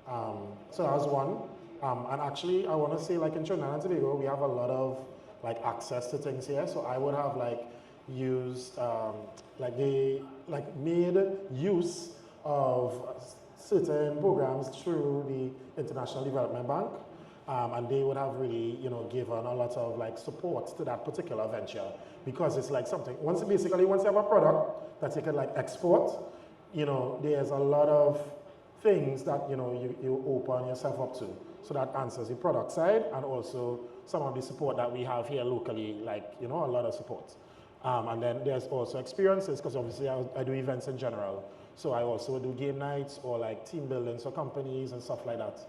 So that was one. And actually, I want to say in Trinidad and Tobago, we have a lot of access to things here. So I would have used, like they like made use of certain programs through the International Development Bank, and they would have really, given a lot of like support to that particular venture because it's like something. Once you have a product that you can like export, there's a lot of things that you open yourself up to. So that answers the product side and also some of the support that we have here locally, like a lot of support. And then there's also experiences because obviously I do events in general. So I also do game nights or like team buildings for companies and stuff like that.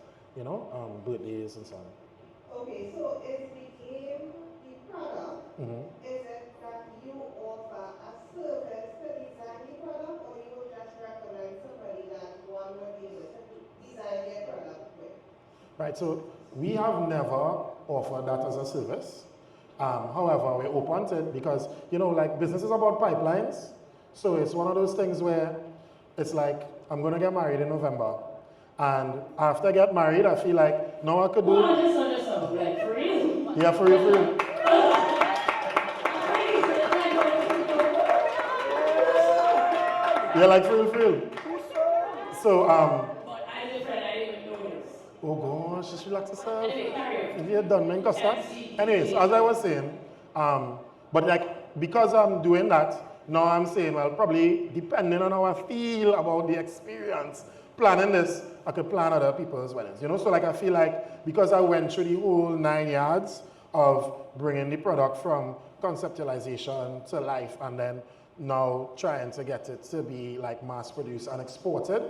Birthdays and so on. Okay, so is the game the product? Is it that you offer a service to design the product, or you would just recommend somebody that one would be able to design their product with? Right, so we have never offered that as a service. However, we're open to it because, like business is about pipelines. So it's one of those things where it's like, I'm going to get married in November. And after I get married, I feel like, no, I could do... Well, just like, for real? Yeah, for real. Yeah, like for real. So, But as a friend, I didn't even know this. oh gosh, just relax yourself. Anyway, carry on. If you're done, man, custard. Anyways, as I was saying, but like, because I'm doing that, now I'm saying, well, probably depending on how I feel about the experience, planning this, I could plan other people's weddings, So like, I feel like because I went through the whole 9 yards of bringing the product from conceptualization to life and then now trying to get it to be like mass produced and exported,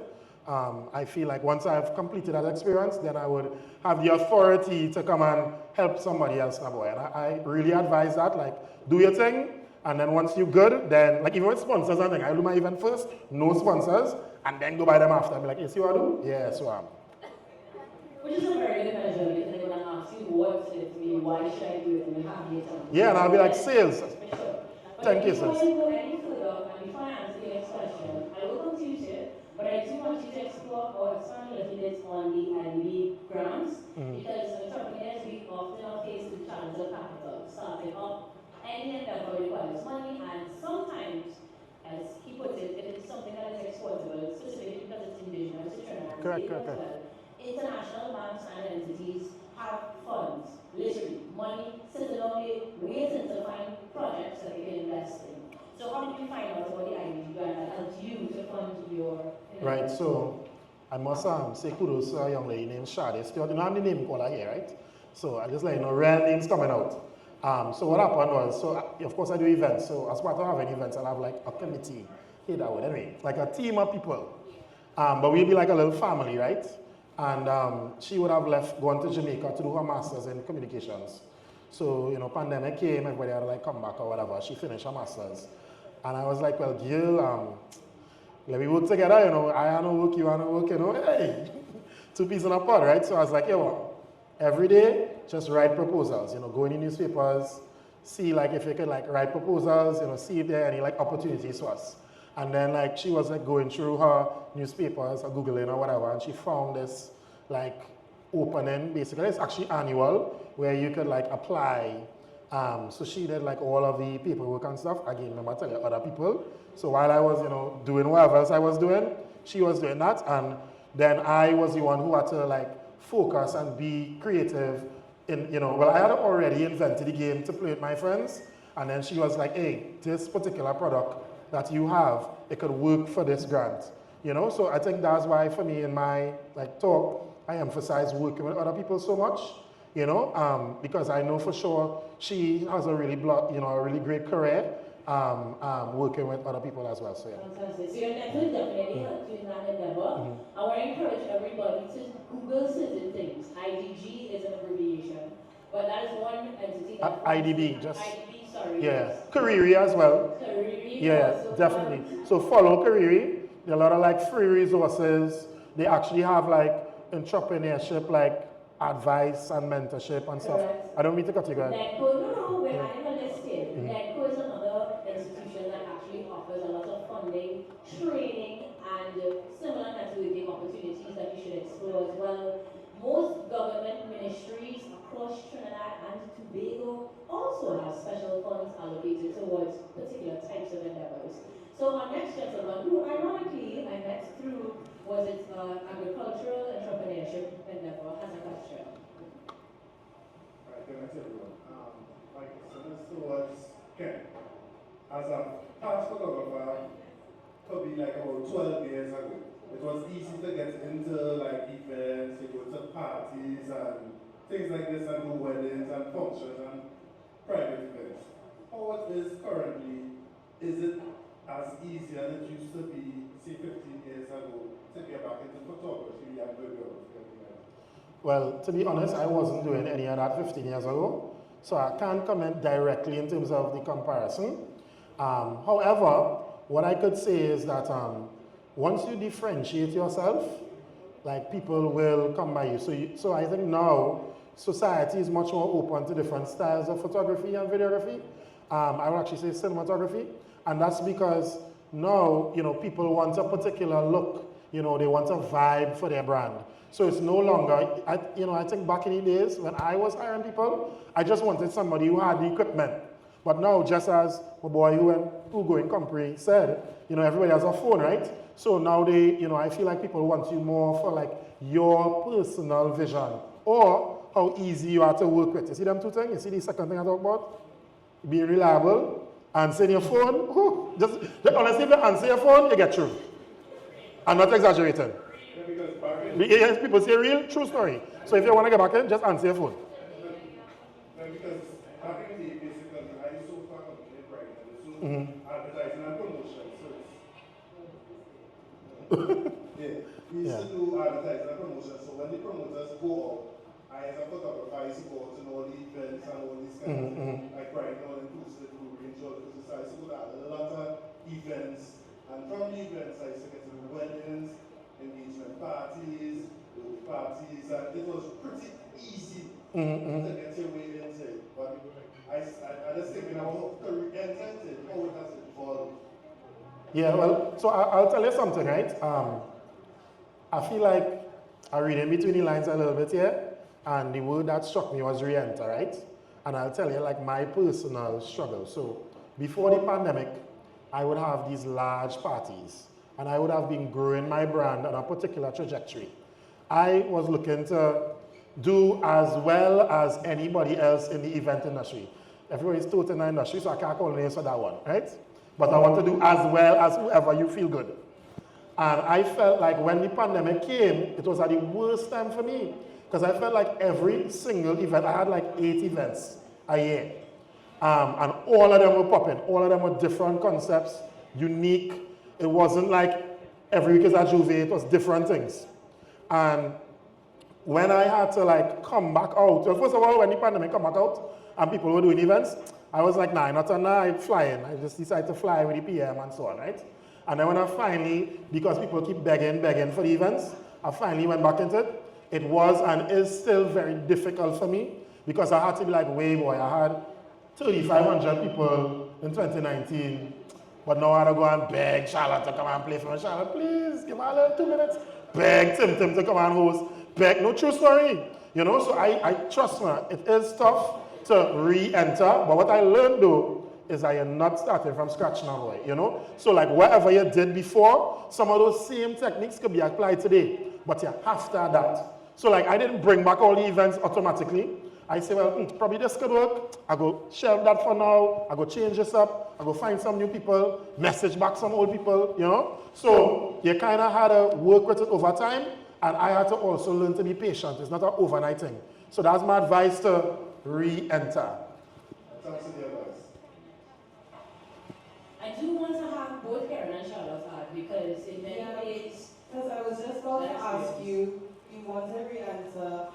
I feel like once I've completed that experience, then I would have the authority to come and help somebody else in a boy. And I really advise that, like, do your thing, and then once you're good, then, like, even with sponsors and things, I do my event first, no sponsors, and then go buy them after. I'll be like, hey, see what I do? Yeah, so I'm. Which is a very good measure because they're going to ask you what it means, why should I do it, and you have the time. Yeah, and I'll be like, sales. Sure. 10 cases. Before you go any further, and before I answer your next question, I will come to you, sir, but I do want you to explore or expand a little bit on the IDB grants, because entrepreneurs, we often are faced with the challenge of capital, starting up. Any endeavor requires money, and sometimes, as he puts it, if it's something that is exportable, specifically because it's indigenous to Trinidad, Correct. International banks and entities have funds, literally, money sitting on it, waiting to find projects that they can invest in. So how did you find out about the IDB grant that helped you to fund your Right, so I must say kudos to a young lady named Shadi. Still, you know, I'm the name caller here, right? So I just like, real names coming out. So what happened was, of course I do events. So as part of having events, I'll have like a committee. Hey, that would anyway, like a team of people. But we'd be like a little family, right? And she would have gone to Jamaica to do her master's in communications. So, pandemic came, everybody had to like come back or whatever. She finished her master's. And I was like, well, girl, let me work together, I had to work, you had to work, hey, two peas in a pod, right? So I was like, every day, just write proposals, go in the newspapers, see like if you could like write proposals, see if there are any like opportunities for us. And then like she was like going through her newspapers or Googling or whatever, and she found this like opening, basically it's actually annual, where you could like apply. So she did like all of the paperwork and stuff. Again, remember telling other people. So while I was, doing whatever else I was doing, she was doing that. And then I was the one who had to like focus and be creative in, well, I had already invented the game to play with my friends. And then she was like, hey, this particular product that you have, it could work for this grant. So I think that's why for me in my like talk, I emphasize working with other people so much, because I know for sure she has a really a really great career working with other people as well. So yeah. Fantastic. So your network definitely helped you in that endeavor. I want to encourage everybody to Google certain things. IDG is an abbreviation, but that is one entity that IDB, just IDB, sorry. yeah. Yes. Kariri as well. Kariri. Yeah, definitely. So follow Kariri. There are a lot of like free resources. They actually have like entrepreneurship, like advice and mentorship and stuff. Correct. I don't mean to cut you guys. NEDCO, we're adding a list here. NEDCO is another institution that actually offers a lot of funding, training, and similar networking opportunities that you should explore as well. Most government ministries across Trinidad and Tobago also have special funds allocated towards particular is the agricultural entrepreneurship endeavor has a question. Right, can I tell you what? Like, similar towards Ken, as a past photographer, could be like about 12 years ago. It was easy to get into like events, you go to parties and things like this and do weddings and functions and private events. How it is currently, is it as easy as it used to be, say 15 years ago, to get back into photography and videography? Well, to be honest, I wasn't doing any of that 15 years ago, so I can't comment directly in terms of the comparison. However, what I could say is that once you differentiate yourself, like people will come by you. So I think now society is much more open to different styles of photography and videography. I would actually say cinematography, and that's because now people want a particular look. They want a vibe for their brand. So it's no longer, I think back in the days when I was hiring people, I just wanted somebody who had the equipment. But now, just as my boy who going Compre said, everybody has a phone, right? So now I feel like people want you more for like your personal vision or how easy you are to work with. You see them two things? You see the second thing I talk about? Being reliable, answering your phone. Just honestly, if you answer your phone, you get through. I'm not exaggerating. Yes, people say real, true story. So if you want to get back in, just answer your phone. Because back in the day, basically, I used to work on the right and so advertising and promotion. So we used to do advertising and promotion. So when the promoters go out, I as a photographer, I used to go out to all the events and all these kinds of things, like right now inclusive range all because I used to go to a lot of events, and from the events I used to get to weddings, engagement parties, and it was pretty easy to get your way into it. But I just thinking about career enter it, how it has evolved. Yeah, well, so I'll tell you something, right? I feel like I read in between the lines a little bit here, and the word that struck me was re-enter, right? And I'll tell you like my personal struggle. So before the pandemic, I would have these large parties, and I would have been growing my brand on a particular trajectory. I was looking to do as well as anybody else in the event industry. Everybody's taught in the industry, so I can't call names for that one, right? But I want to do as well as whoever you feel good. And I felt like when the pandemic came, it was at the worst time for me. Because I felt like every single event, I had like 8 events a year. And all of them were popping. All of them were different concepts, unique. It wasn't like every week is a Juve, it was different things. And when I had to like come back out, well, first of all, when the pandemic come back out and people were doing events, I was like, nah, not a night flying. I just decided to fly with the PM and so on, right? And then when I finally, because people keep begging for the events, I finally went back into it. It was and is still very difficult for me because I had to be like, way boy, I had 3,500 people in 2019, but now I had to go and beg Charlotte to come and play for me. Charlotte, please, give me a little 2 minutes. Beg Tim to come and host. Beg, no true story. So I trust me, it is tough to re-enter, but what I learned though, is that you're not starting from scratch now, boy, So like whatever you did before, some of those same techniques could be applied today, but you have to adapt. So like I didn't bring back all the events automatically. I say, well, probably this could work. I go shelve that for now. I go change this up. I go find some new people, message back some old people, So you kind of had to work with it over time, and I had to also learn to be patient. It's not an overnight thing. So that's my advice to re-enter. Thanks for the advice. I do want to have both Karen and Charlotte add because in many ways. Because I was just going to ask you want to re-answer,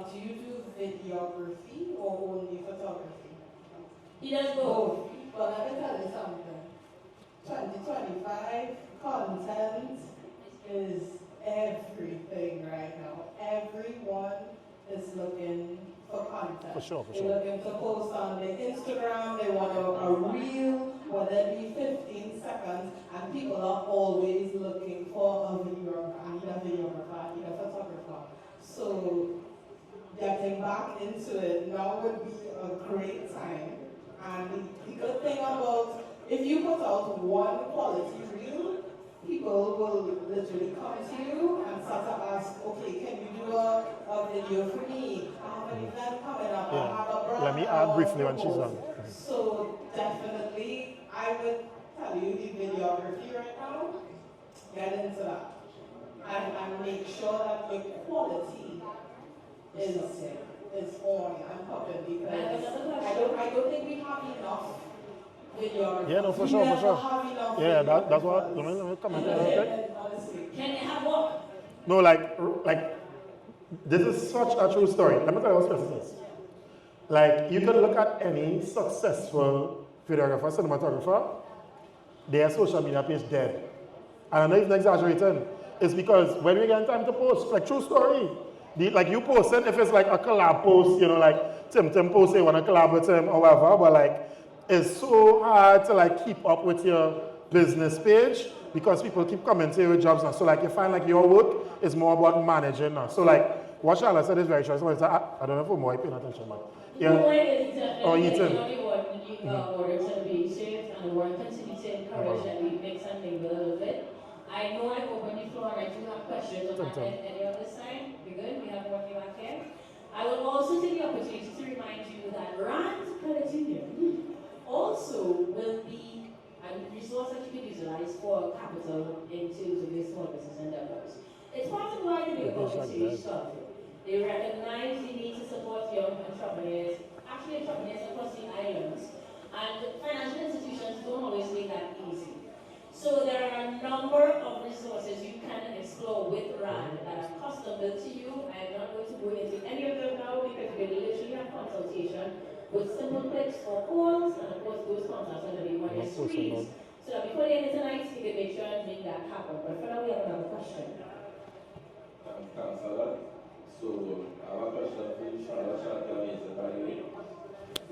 do you do videography or only photography? He does both. But let me tell you something. 2025 content is everything right now. Everyone is looking for content. For sure. They're looking to post on their Instagram, they want a reel, whether it be 15 seconds, and people are always looking for a videographer, either photographer. So getting back into it now would be a great time. And the good thing about, if you put out one quality reel, people will literally come to you and start to ask, okay, can you do a video for me? I have an event coming up, I have a brand Let me I add want to briefly when she's propose. done. So definitely, I would tell you the videography right now, get into that. And make sure that your quality is on and popping because I don't think we have enough videographers. Yeah, no, for We sure, for never sure. have enough Yeah, that's what. videographers. Let me comment on that. Honestly. Can you have what? No, like, this is such a true story. Let me tell you what this is. Like, you can look at any successful videographer, cinematographer, their social media page dead. And I'm not even exaggerating. It's because when we get time to post, like true story, like you post it, if it's like a collab post, you know, like Tim post, say you want to collab with him or whatever, but like, it's so hard to like keep up with your business page because people keep coming to you with jobs now. So like you find like your work is more about managing now. So like what Charlotte said is very true. So I don't know if I'm more paying attention, but Yeah. The point is oh, you too. the word to be safe and the word continue to encourage that we make something a little bit. I know I opened the floor and I do have questions on any of this side. We're good, we have one back here. I will also take the opportunity to remind you that Rhand also will be a resource that you can utilize for capital into the small business endeavors. It's part of why they make opportunity stuff. They recognize the need to support young entrepreneurs, actually entrepreneurs across the islands, and financial institutions don't always make that easy. So there are a number of resources you can explore with Rhand that are custom built to you. I'm not going to go into any of them now because we literally have consultation with simple clicks or calls, and of course those contacts are going to be on your screens. So that before the end of tonight, you can make sure and make that happen. But for now, we have another question. Thanks a lot. So, I have a question for you, Charlotte Amazing, by the way.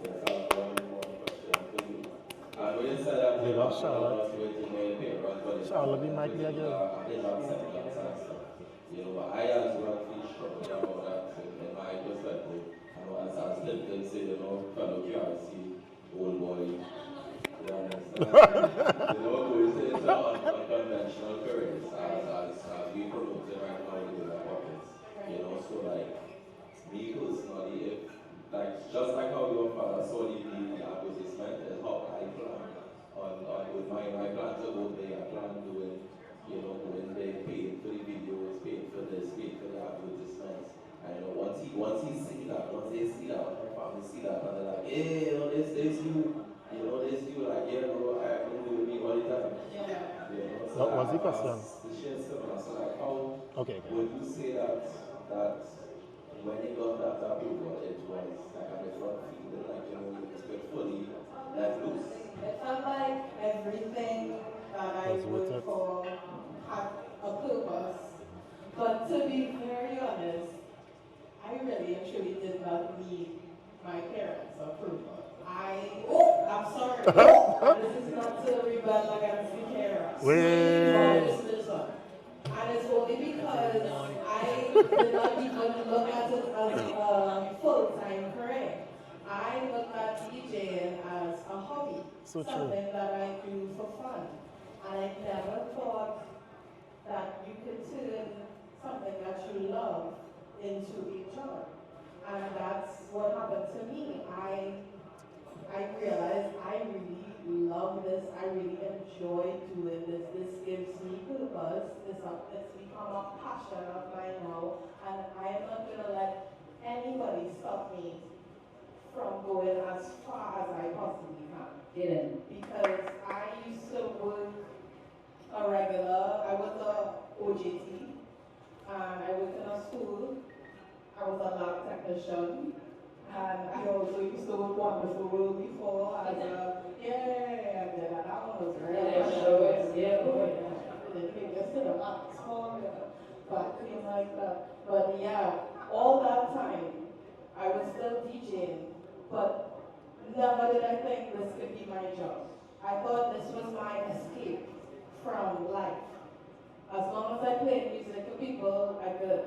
Yes, I have one more question for you. And when you said that you have Charlotte, Charlotte, be Mike there again. You know, I as well feel strongly about that in my perspective. You know, as I Clifton said, you know, fellow QRC, old boy, you understand? You know, going into unconventional careers as we promote it right now with our pockets. You know, so like me personally, if like just like how your father saw the advertisement is how I plan on with mine. I plan to go there, I plan doing, you know, going there, paying for the videos, paying for this, paying for the advertisements. And you know, once they see that, my family see that, and they're like, hey, you know, this you. You know, this you like, yeah, bro, I've been doing me all the time. Yeah. You know, so What was the question? The share similar. So like how Okay. would you say that when you got that approval, it was like a different feeling, like you know, you just fully let loose? It felt like everything that I worked for had a purpose. But to be very honest, I really and truly did not need my parents' approval. I'm sorry, this is not to rebel against the parents. Listen to this one. And it's only because I did not even look at it as a full-time career. I look at DJing as a hobby, something that I do for fun. And I never thought that you could turn something that you love into a job. And that's what happened to me. I realized I really love this. I really enjoy doing this. This gives me purpose. It's become a passion of mine now. And I am not going to let anybody stop me from going as far as I possibly can. Because I used to work a regular, I was a OJT, and I worked in a school. I was a lab technician. And I also used to work Wonderful World before as a, that one was really didn't make us sit a lot smaller, but things like that. But yeah, all that time, I was still teaching, but never did I think this could be my job. I thought this was my escape from life. As long as I played music for people, I could.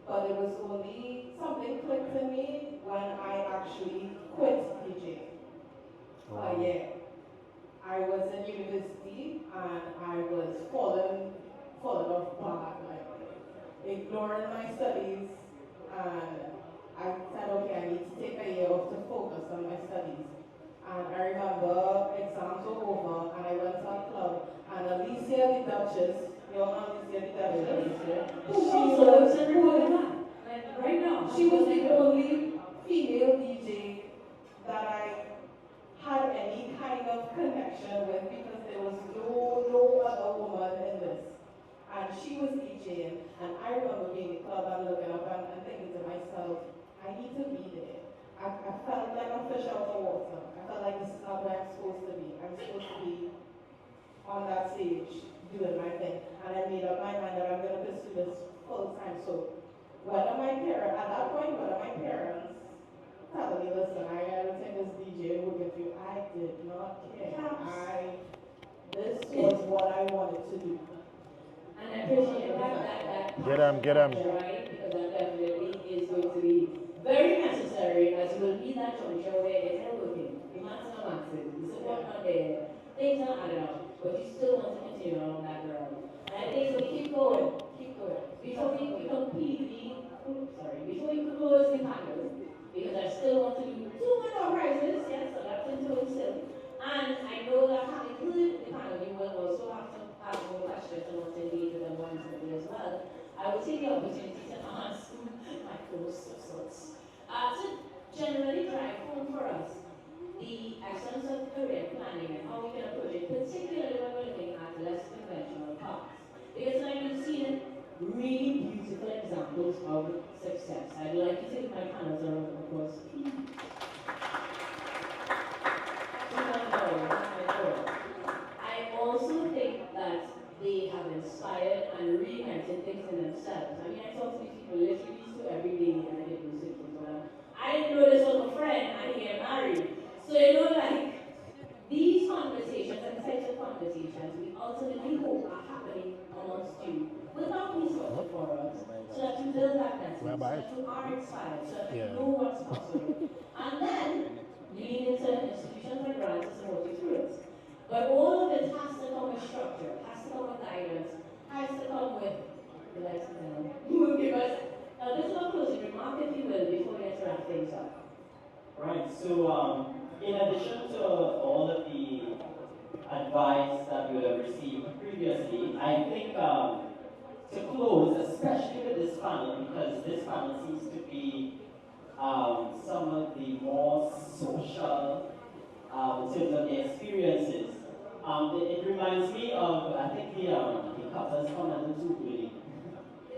But it was only something clicked in me when I actually quit DJing. I was in university and I was falling off bad, like ignoring my studies, and I said, okay, I need to take a year off to focus on my studies. And I remember exams were over and I went to a club and Alicia the Duchess, you all know Alicia the Duchess, Who also lives in Rhand, like right now. she was the only female DJ that I had any kind of connection with because there was no other woman in this. And she was DJing, and I remember being in the club and looking up and thinking to myself, I need to be there. I felt like a fish out of water. I felt like this is not where I'm supposed to be. I'm supposed to be on that stage doing my thing. And I made up my mind that I'm going to pursue this full time. So at that point, whether my parents tell me, listen, I don't think this DJ would get you, I did not care. This was what I wanted to do. And I appreciate that Get 'em, get 'em. right? Because that definitely is going to be very necessary as you will be that juncture where it's everything. The maths are maths, the support not there, things are adding up, but you still want to continue on that road. And I think so keep going, keep going. Before we completely, before you close the panel, because I still want to do 2 more prizes, yes, so that's into itself. And I know that having included the panel, you will also have to have more questions and want to engage with them more intimately as well. I will take the opportunity to ask my close sorts to generally drive home for us the essence of career planning and how we can approach it, particularly when we're looking at less conventional paths. Because like you've seen really beautiful examples of success. I'd like to take my panels around, of course. I also think that they have inspired and reinvented things in themselves. I mean, I talk to these people literally every day and I get music with them. I didn't know this was a friend and he get married. So like these conversations and types of conversations we ultimately hope are happening amongst you without research for us, so that you build that message, so that you are inspired, so that you know what's possible. And then lean into institutions like Rhand to support you through it. But all of it has to come with structure, has to come with guidance, has to come with the likes of them. You will give us this one closing remark, if you will, before we get to wrap things up. Right, so in addition to all of the advice that we have received previously, I think to close, especially with this panel, because this panel seems to be some of the more social in terms of the experiences. It reminds me of, I think the cutters come under too early,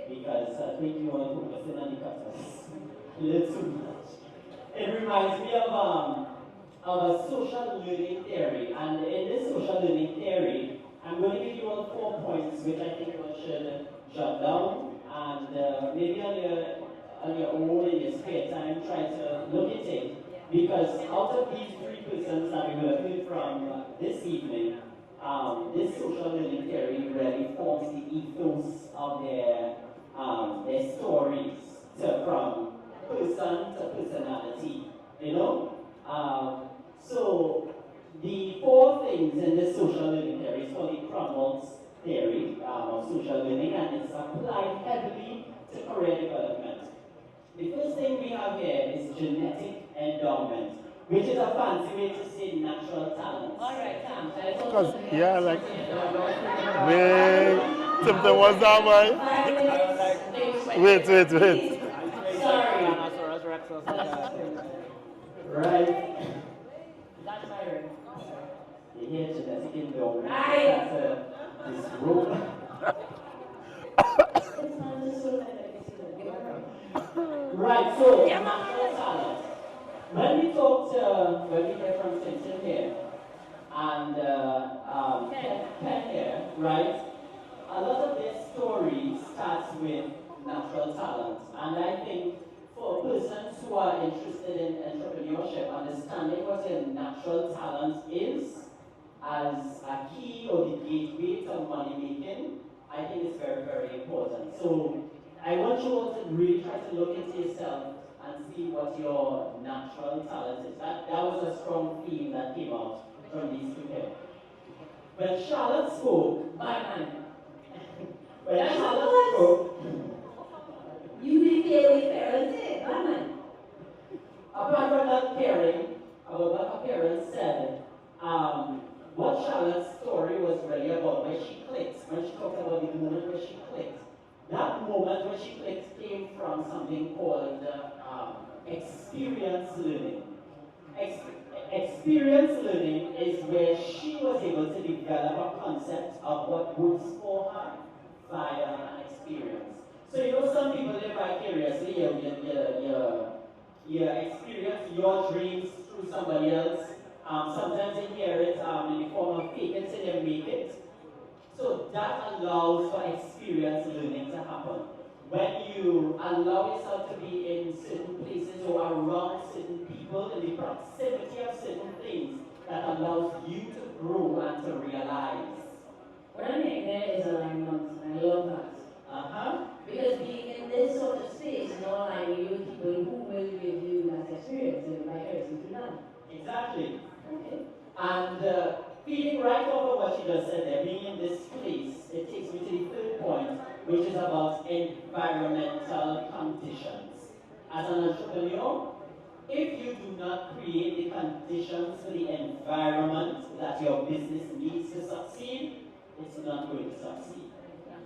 because I think you want to focus in on the cutters a little too much. It reminds me of a social learning theory, and in this social learning theory, I'm going to give you all 4 points which I think you should jot down, and maybe on your own in your spare time try to look at it. Because out of these 3 persons that we will hear from this evening, this social learning theory really forms the ethos of their stories from person to personality, you know? So the 4 things in this social learning theory is called the Cromwell's theory of social learning, and it's applied heavily to career development. The first thing we have here is genetic endowment, which is a fancy way to say natural talent. All right, Tom. Because, yeah, like, wait, Tipton was that boy? Wait. Sorry. Right. That's my ring. You hear genetic endowment. Right. That's this rope. Right, so natural talent. When we hear from Tintin here, and Ken here, right, a lot of their story starts with natural talent. And I think for persons who are interested in entrepreneurship, understanding what your natural talent is as a key or the gateway to money making, I think is very, very important. So I want you all to really try to look into yourself and see what your natural talent is. That was a strong theme that came out from these 2 here. when Charlotte spoke, Batman. when That's Charlotte what? spoke, You didn't hear what your parents said, Batman. apart from not caring about what her parents said, what Charlotte's story was really about when she clicked, when she talked about the moment where she clicked. That moment when she clicked came from something called experience learning. Experience learning is where she was able to develop a concept of what works for her via an experience. So you know some people live vicariously, you experience your dreams through somebody else. Sometimes they hear it in the form of fake it till they make it. So that allows for experience learning to happen. When you allow yourself to be in certain places or around certain people in the proximity of certain things, that allows you to grow and to realize. What I mean there is alignment, and I love that. Because being in this sort of space, you know, aligning with people who will give you that experience and vicariously through them. Exactly. Okay. And feeding right over what she just said there, being in this place, it takes me to the third point, which is about environmental conditions. As an entrepreneur, if you do not create the conditions for the environment that your business needs to succeed, it's not going to succeed.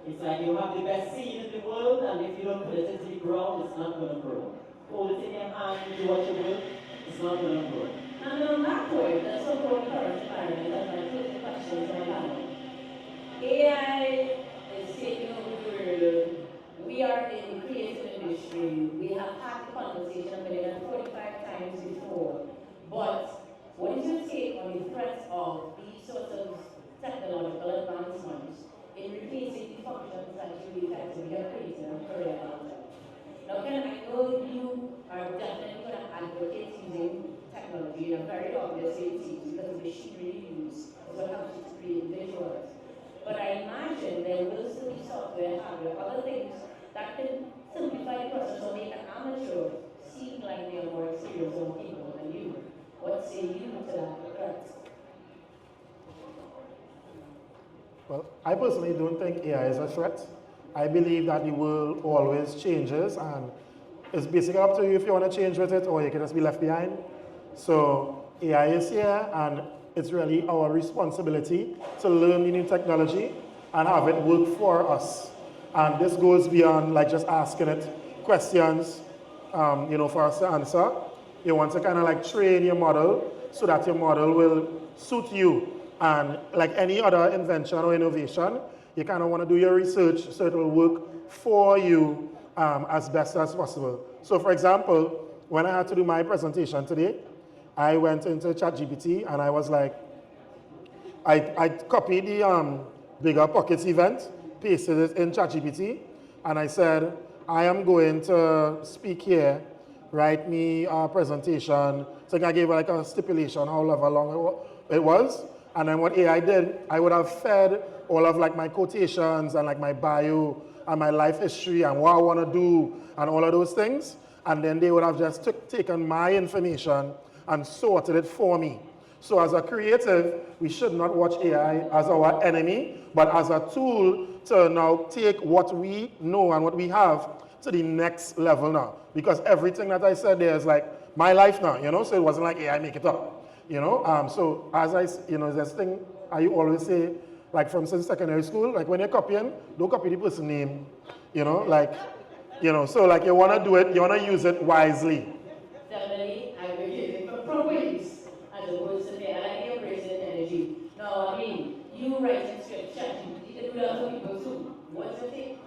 It's like you have the best seed in the world, and if you don't put it into the ground, it's not going to grow. Hold it in your hand, do what you will, it's not going to grow. And on that point, let's talk about the current environment as I put the questions on panel. AI is taking over the world. We are in the creative industry. We have had the conversation with it 45 times before. But what is your take on the threat of these sorts of technological advancements in replacing the functions that you effectively have created and career out of? Now, Ken, I know you are definitely going to advocate using technology in a very obvious way because the machinery you use is what helps you to create visuals. But I imagine there will still be software, hardware, other things that can simplify the process or make an amateur seem like they are more experienced or capable than you. What say you to that threat? Well, I personally don't think AI is a threat. I believe that the world always changes, and it's basically up to you if you want to change with it or you can just be left behind. So AI is here, and it's really our responsibility to learn the new technology and have it work for us. And this goes beyond like just asking it questions, for us to answer. You want to kind of like train your model so that your model will suit you. And like any other invention or innovation, you kind of want to do your research so it will work for you as best as possible. So for example, when I had to do my presentation today, I went into ChatGPT and I was like, I copied the Bigger Pockets event, pasted it in ChatGPT, and I said, I am going to speak here, write me a presentation. So I gave like a stipulation, however long it was. And then what AI did, I would have fed all of like my quotations and like my bio and my life history and what I want to do and all of those things. And then they would have just taken my information and sorted it for me. So as a creative, we should not watch AI as our enemy, but as a tool to now take what we know and what we have to the next level now. Because everything that I said there is like my life now, so it wasn't like AI make it up. So as this thing I always say, like from since secondary school, like when you're copying, don't copy the person's name, so like you want to do it, you want to use it wisely. Definitely, I will use it for proper use as opposed to I like your present energy. No, I mean, you write in script, ChatGPT, you can do that for people too. What's your take?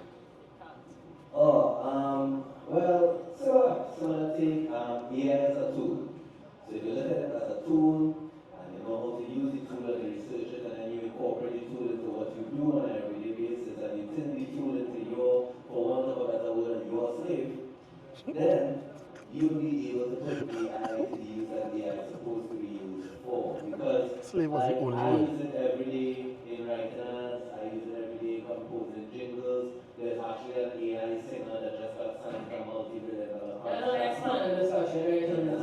So I think AI is a tool. So if you look at it as a tool, and you know how to use the tool and you research it, and then you incorporate the tool into what you do on an everyday basis, and you turn the tool into your, for want of a better word, your slave, then you'll be able to put AI to the use that AI is supposed to be used for. Because Slave was the only I word. use it every day in writing ads, I use it every day composing jingles. There's actually an AI singer that just got signed to a multi-billion-dollar contract. That's not a discussion, right?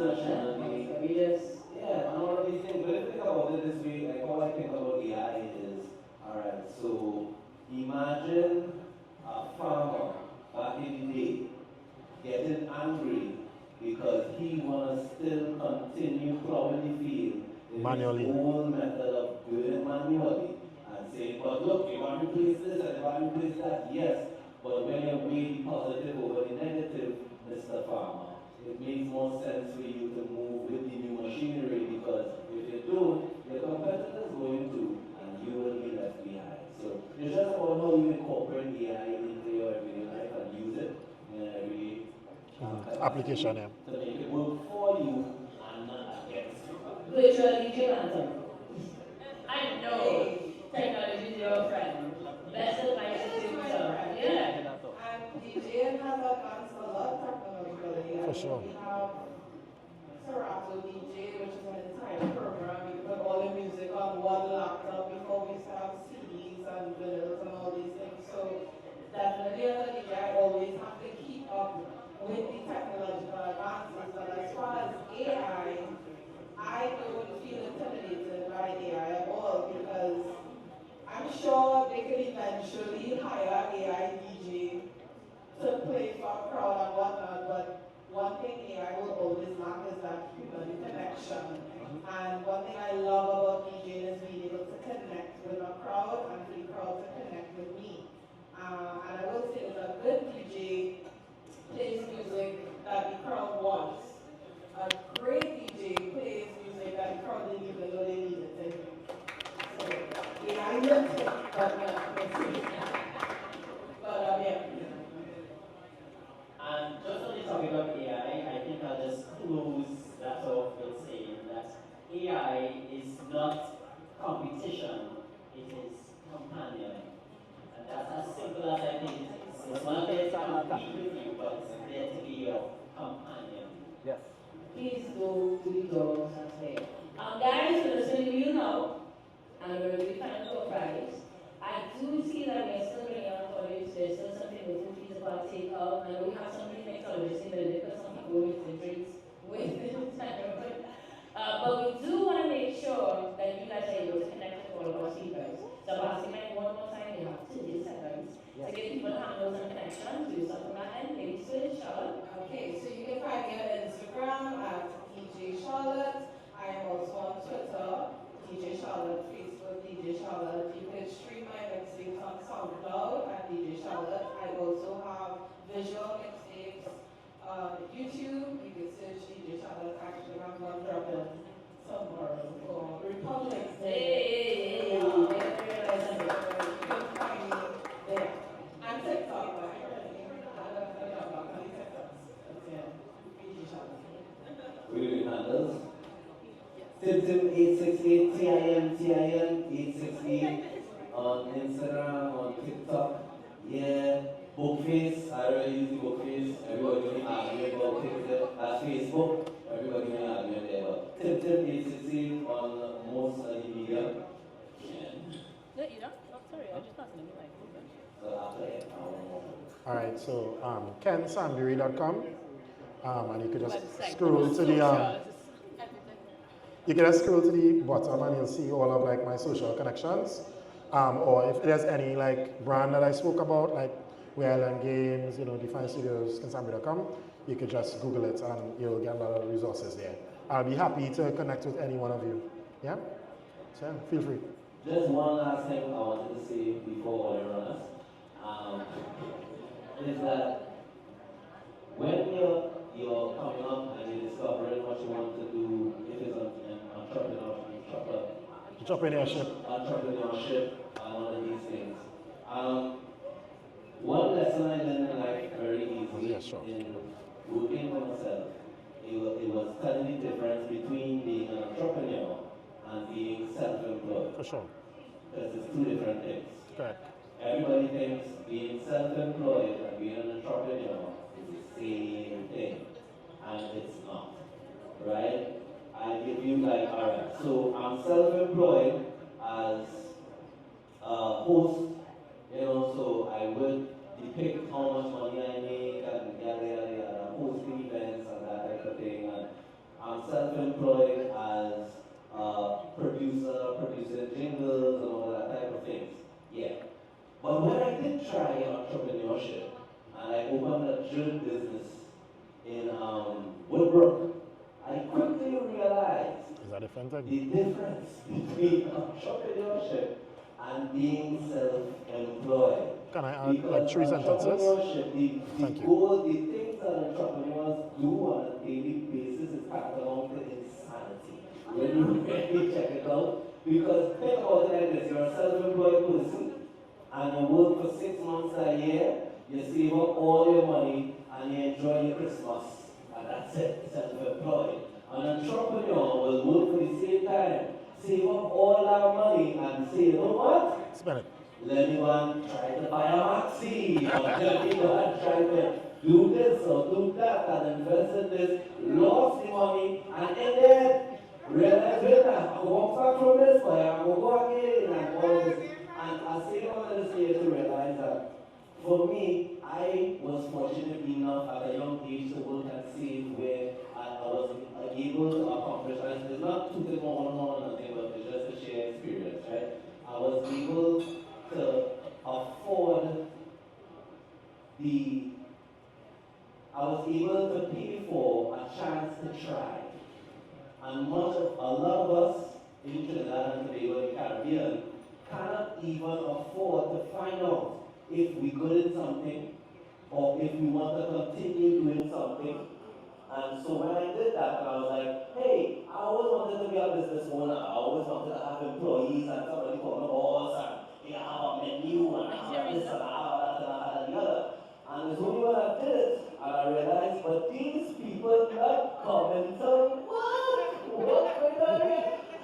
Manually. old method of doing it manually and saying, but look, you want to replace this and you want to replace that, yes, but when you weigh the positive over the negative, Mr. Farmer, it makes more sense for you to move with the new machinery because if you don't, your competitors going to, and you will be left behind. So it's just about how you incorporate AI into your everyday life and use it in every Application, yeah. to make it work for you and not against you. Virtual DJ Lantern. I know technology is your friend. Best advice is to yourself. Yeah. And DJing has advanced a lot technologically. For sure. We have Serato DJ, which is an entire program. You put all the music on one laptop before we used to have CDs and vinyls and all these things. So definitely as a DJ, I always have to keep up with the technological advances. But as far as AI, I don't feel intimidated by AI at all because I'm sure they could eventually hire AI DJ to play for a crowd and whatnot, but one thing AI will always lack is that human connection. And one thing I love about DJing is being able to connect with a crowd and for the crowd to connect with me. And I will say that a good DJ plays music that the crowd wants. A great DJ plays music that the crowd didn't even know they needed to hear. So, yeah, I love it, but yeah. And just on the topic of AI, I think I'll just close that off with saying that AI is not competition, it is companion. And that's as simple as I think it is. It's not there to compete with you, but it's there to be your companion. Yes. Please go to the doors and say, guys, for the city you know, and we're really trying for Fridays. I do see that we're still bringing out college. There's still something we can please about take out. And we have something mixologist in the because some people with the drinks with the but we do want to make sure that you guys are able to connect with all of our speakers. So I'll my one more time, we have 2 seconds to give people handles and connections. Do something like that and maybe switch on. Okay, so you can find me on Instagram at DJ Charlotte. I am also on Twitter, DJ Charlotte, Facebook, DJ Charlotte. You can stream my mixtapes on SoundCloud at DJ Charlotte. I also have visual mixtapes on YouTube. You can search DJ Charlotte. Actually, I'm going to drop it tomorrow for Republic Day. You can find me there. And TikTok, We do handles. Tim868, TIM868 on Instagram, on TikTok. Yeah. Bookface, I already use the Bookface. Everybody will argue about Facebook. Everybody will argue there. But Tim868 on most of the media. Yeah. No, you don't? Oh, sorry, I just passed it in my So after that, Alright, so kensambury.com. And you could just scroll to the you can just scroll to the bottom and you'll see all of like my social connections. Or if there's any like brand that I spoke about, like Island Games, Define Studios, kensambury.com, you could just Google it and you'll get a lot of resources there. I'll be happy to connect with any one of you. Yeah? So feel free. just one last thing I wanted to say before I run us. Is that when you're coming up and you're discovering what you want to do, if it's an entrepreneurship, and all of these things. One lesson I learned in life very easily in working for myself, it was telling the difference between being an entrepreneur and being self-employed. For sure. Because it's 2 different things. Correct. Everybody thinks being self-employed and being an entrepreneur is the same thing, and it's not, right? I give you like, alright, so I'm self-employed as a host, so I would depict how much money I make and yada yada yada, hosting events and that type of thing, and I'm self-employed as a producer, producing jingles and all that type of things, yeah. But when I did try entrepreneurship, and I opened a drill business in Woodbrook, I quickly realized Is that different? the difference between entrepreneurship and being self-employed. Can I add like Because 3 sentences? entrepreneurship, Thank you. the things that entrepreneurs do on a daily basis is paramount to insanity. When you really check it out, because think about it like this, you're a self-employed person, and you work for 6 months a year, you save up all your money, and you enjoy your Christmas. And that's it, self-employed. An entrepreneur will work for the same time, save up all our money, and say, you know what? Spend it. Let me go and try to buy a maxi, or let me go and try to do this or do that, and invest in this, lost the money, and in the end, realize, wait, I walk back from this, but I will go again, and all this. And I say all of this here to realize that for me, I was fortunate enough at a young age to work and save where I was able to accomplish. And it's not to take one or nothing, but it's just a shared experience, right? I was able to afford I was able to pay for a chance to try. And a lot of us in Trinidad and Tobago and the Caribbean cannot even afford to find out if we're good at something or if we want to continue doing something. And so when I did that, I was like, hey, I always wanted to be a business owner. I always wanted to have employees and somebody call my boss and have a menu and I have this and I have that and I have the other. And it's only when I did it and I realized, but these people not coming to work. What kind of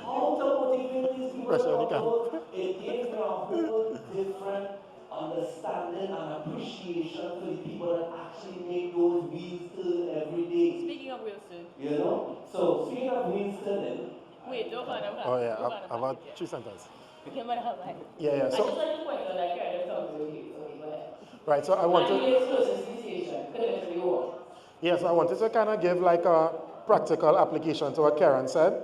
how to motivate these people to work? It gave me a whole different understanding and appreciation for the people that actually make those wheels turn every day. Speaking of Wilson. You know? So speaking of wheels turning. Wait, don't go on. Oh yeah, I've had 3 sentences. Yeah, but how like? Yeah, yeah. I just So, want to point out that you're talking to you. So go ahead. right, so I want And to. you explosive situation. Couldn't you all? Yes, I wanted to kind of give like a practical application to what Karen said,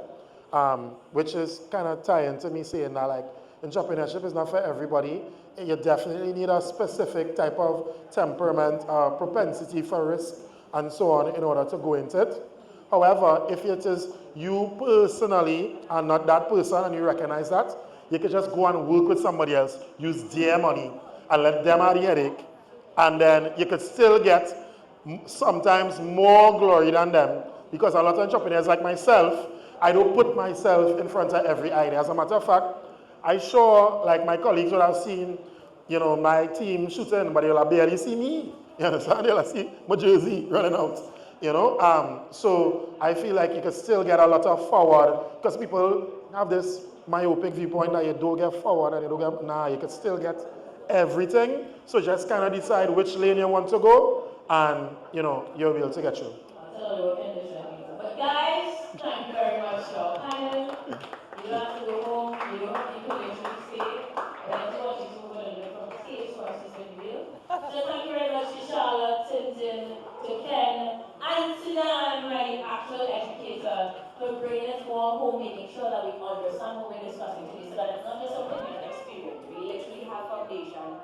which is kind of tying to me saying that like entrepreneurship is not for everybody. You definitely need a specific type of temperament, propensity for risk, and so on in order to go into it. However, if it is you personally and not that person and you recognize that, you can just go and work with somebody else, use their money, and let them have the headache, and then you could still get sometimes more glory than them, because a lot of entrepreneurs like myself, I don't put myself in front of every idea. As a matter of fact, I sure like my colleagues would have seen, my team shooting, but they'll barely see me. You understand? They'll see my jersey running out. So I feel like you could still get a lot of forward, because people have this myopic viewpoint that you don't get forward and you don't get, you could still get everything. So just kind of decide which lane you want to go, and you'll be able to get through. But guys, thank you very much for your time. You don't have to go home, you don't have to literally stay. And I thought you were going to look from the stage for us to real. So thank you very much to Charlotte, Tintin, to Ken, and to Dan, my actual educator, for bringing us more home, making sure that we understand what we're discussing today, so that it's not just something we experience. We literally have foundation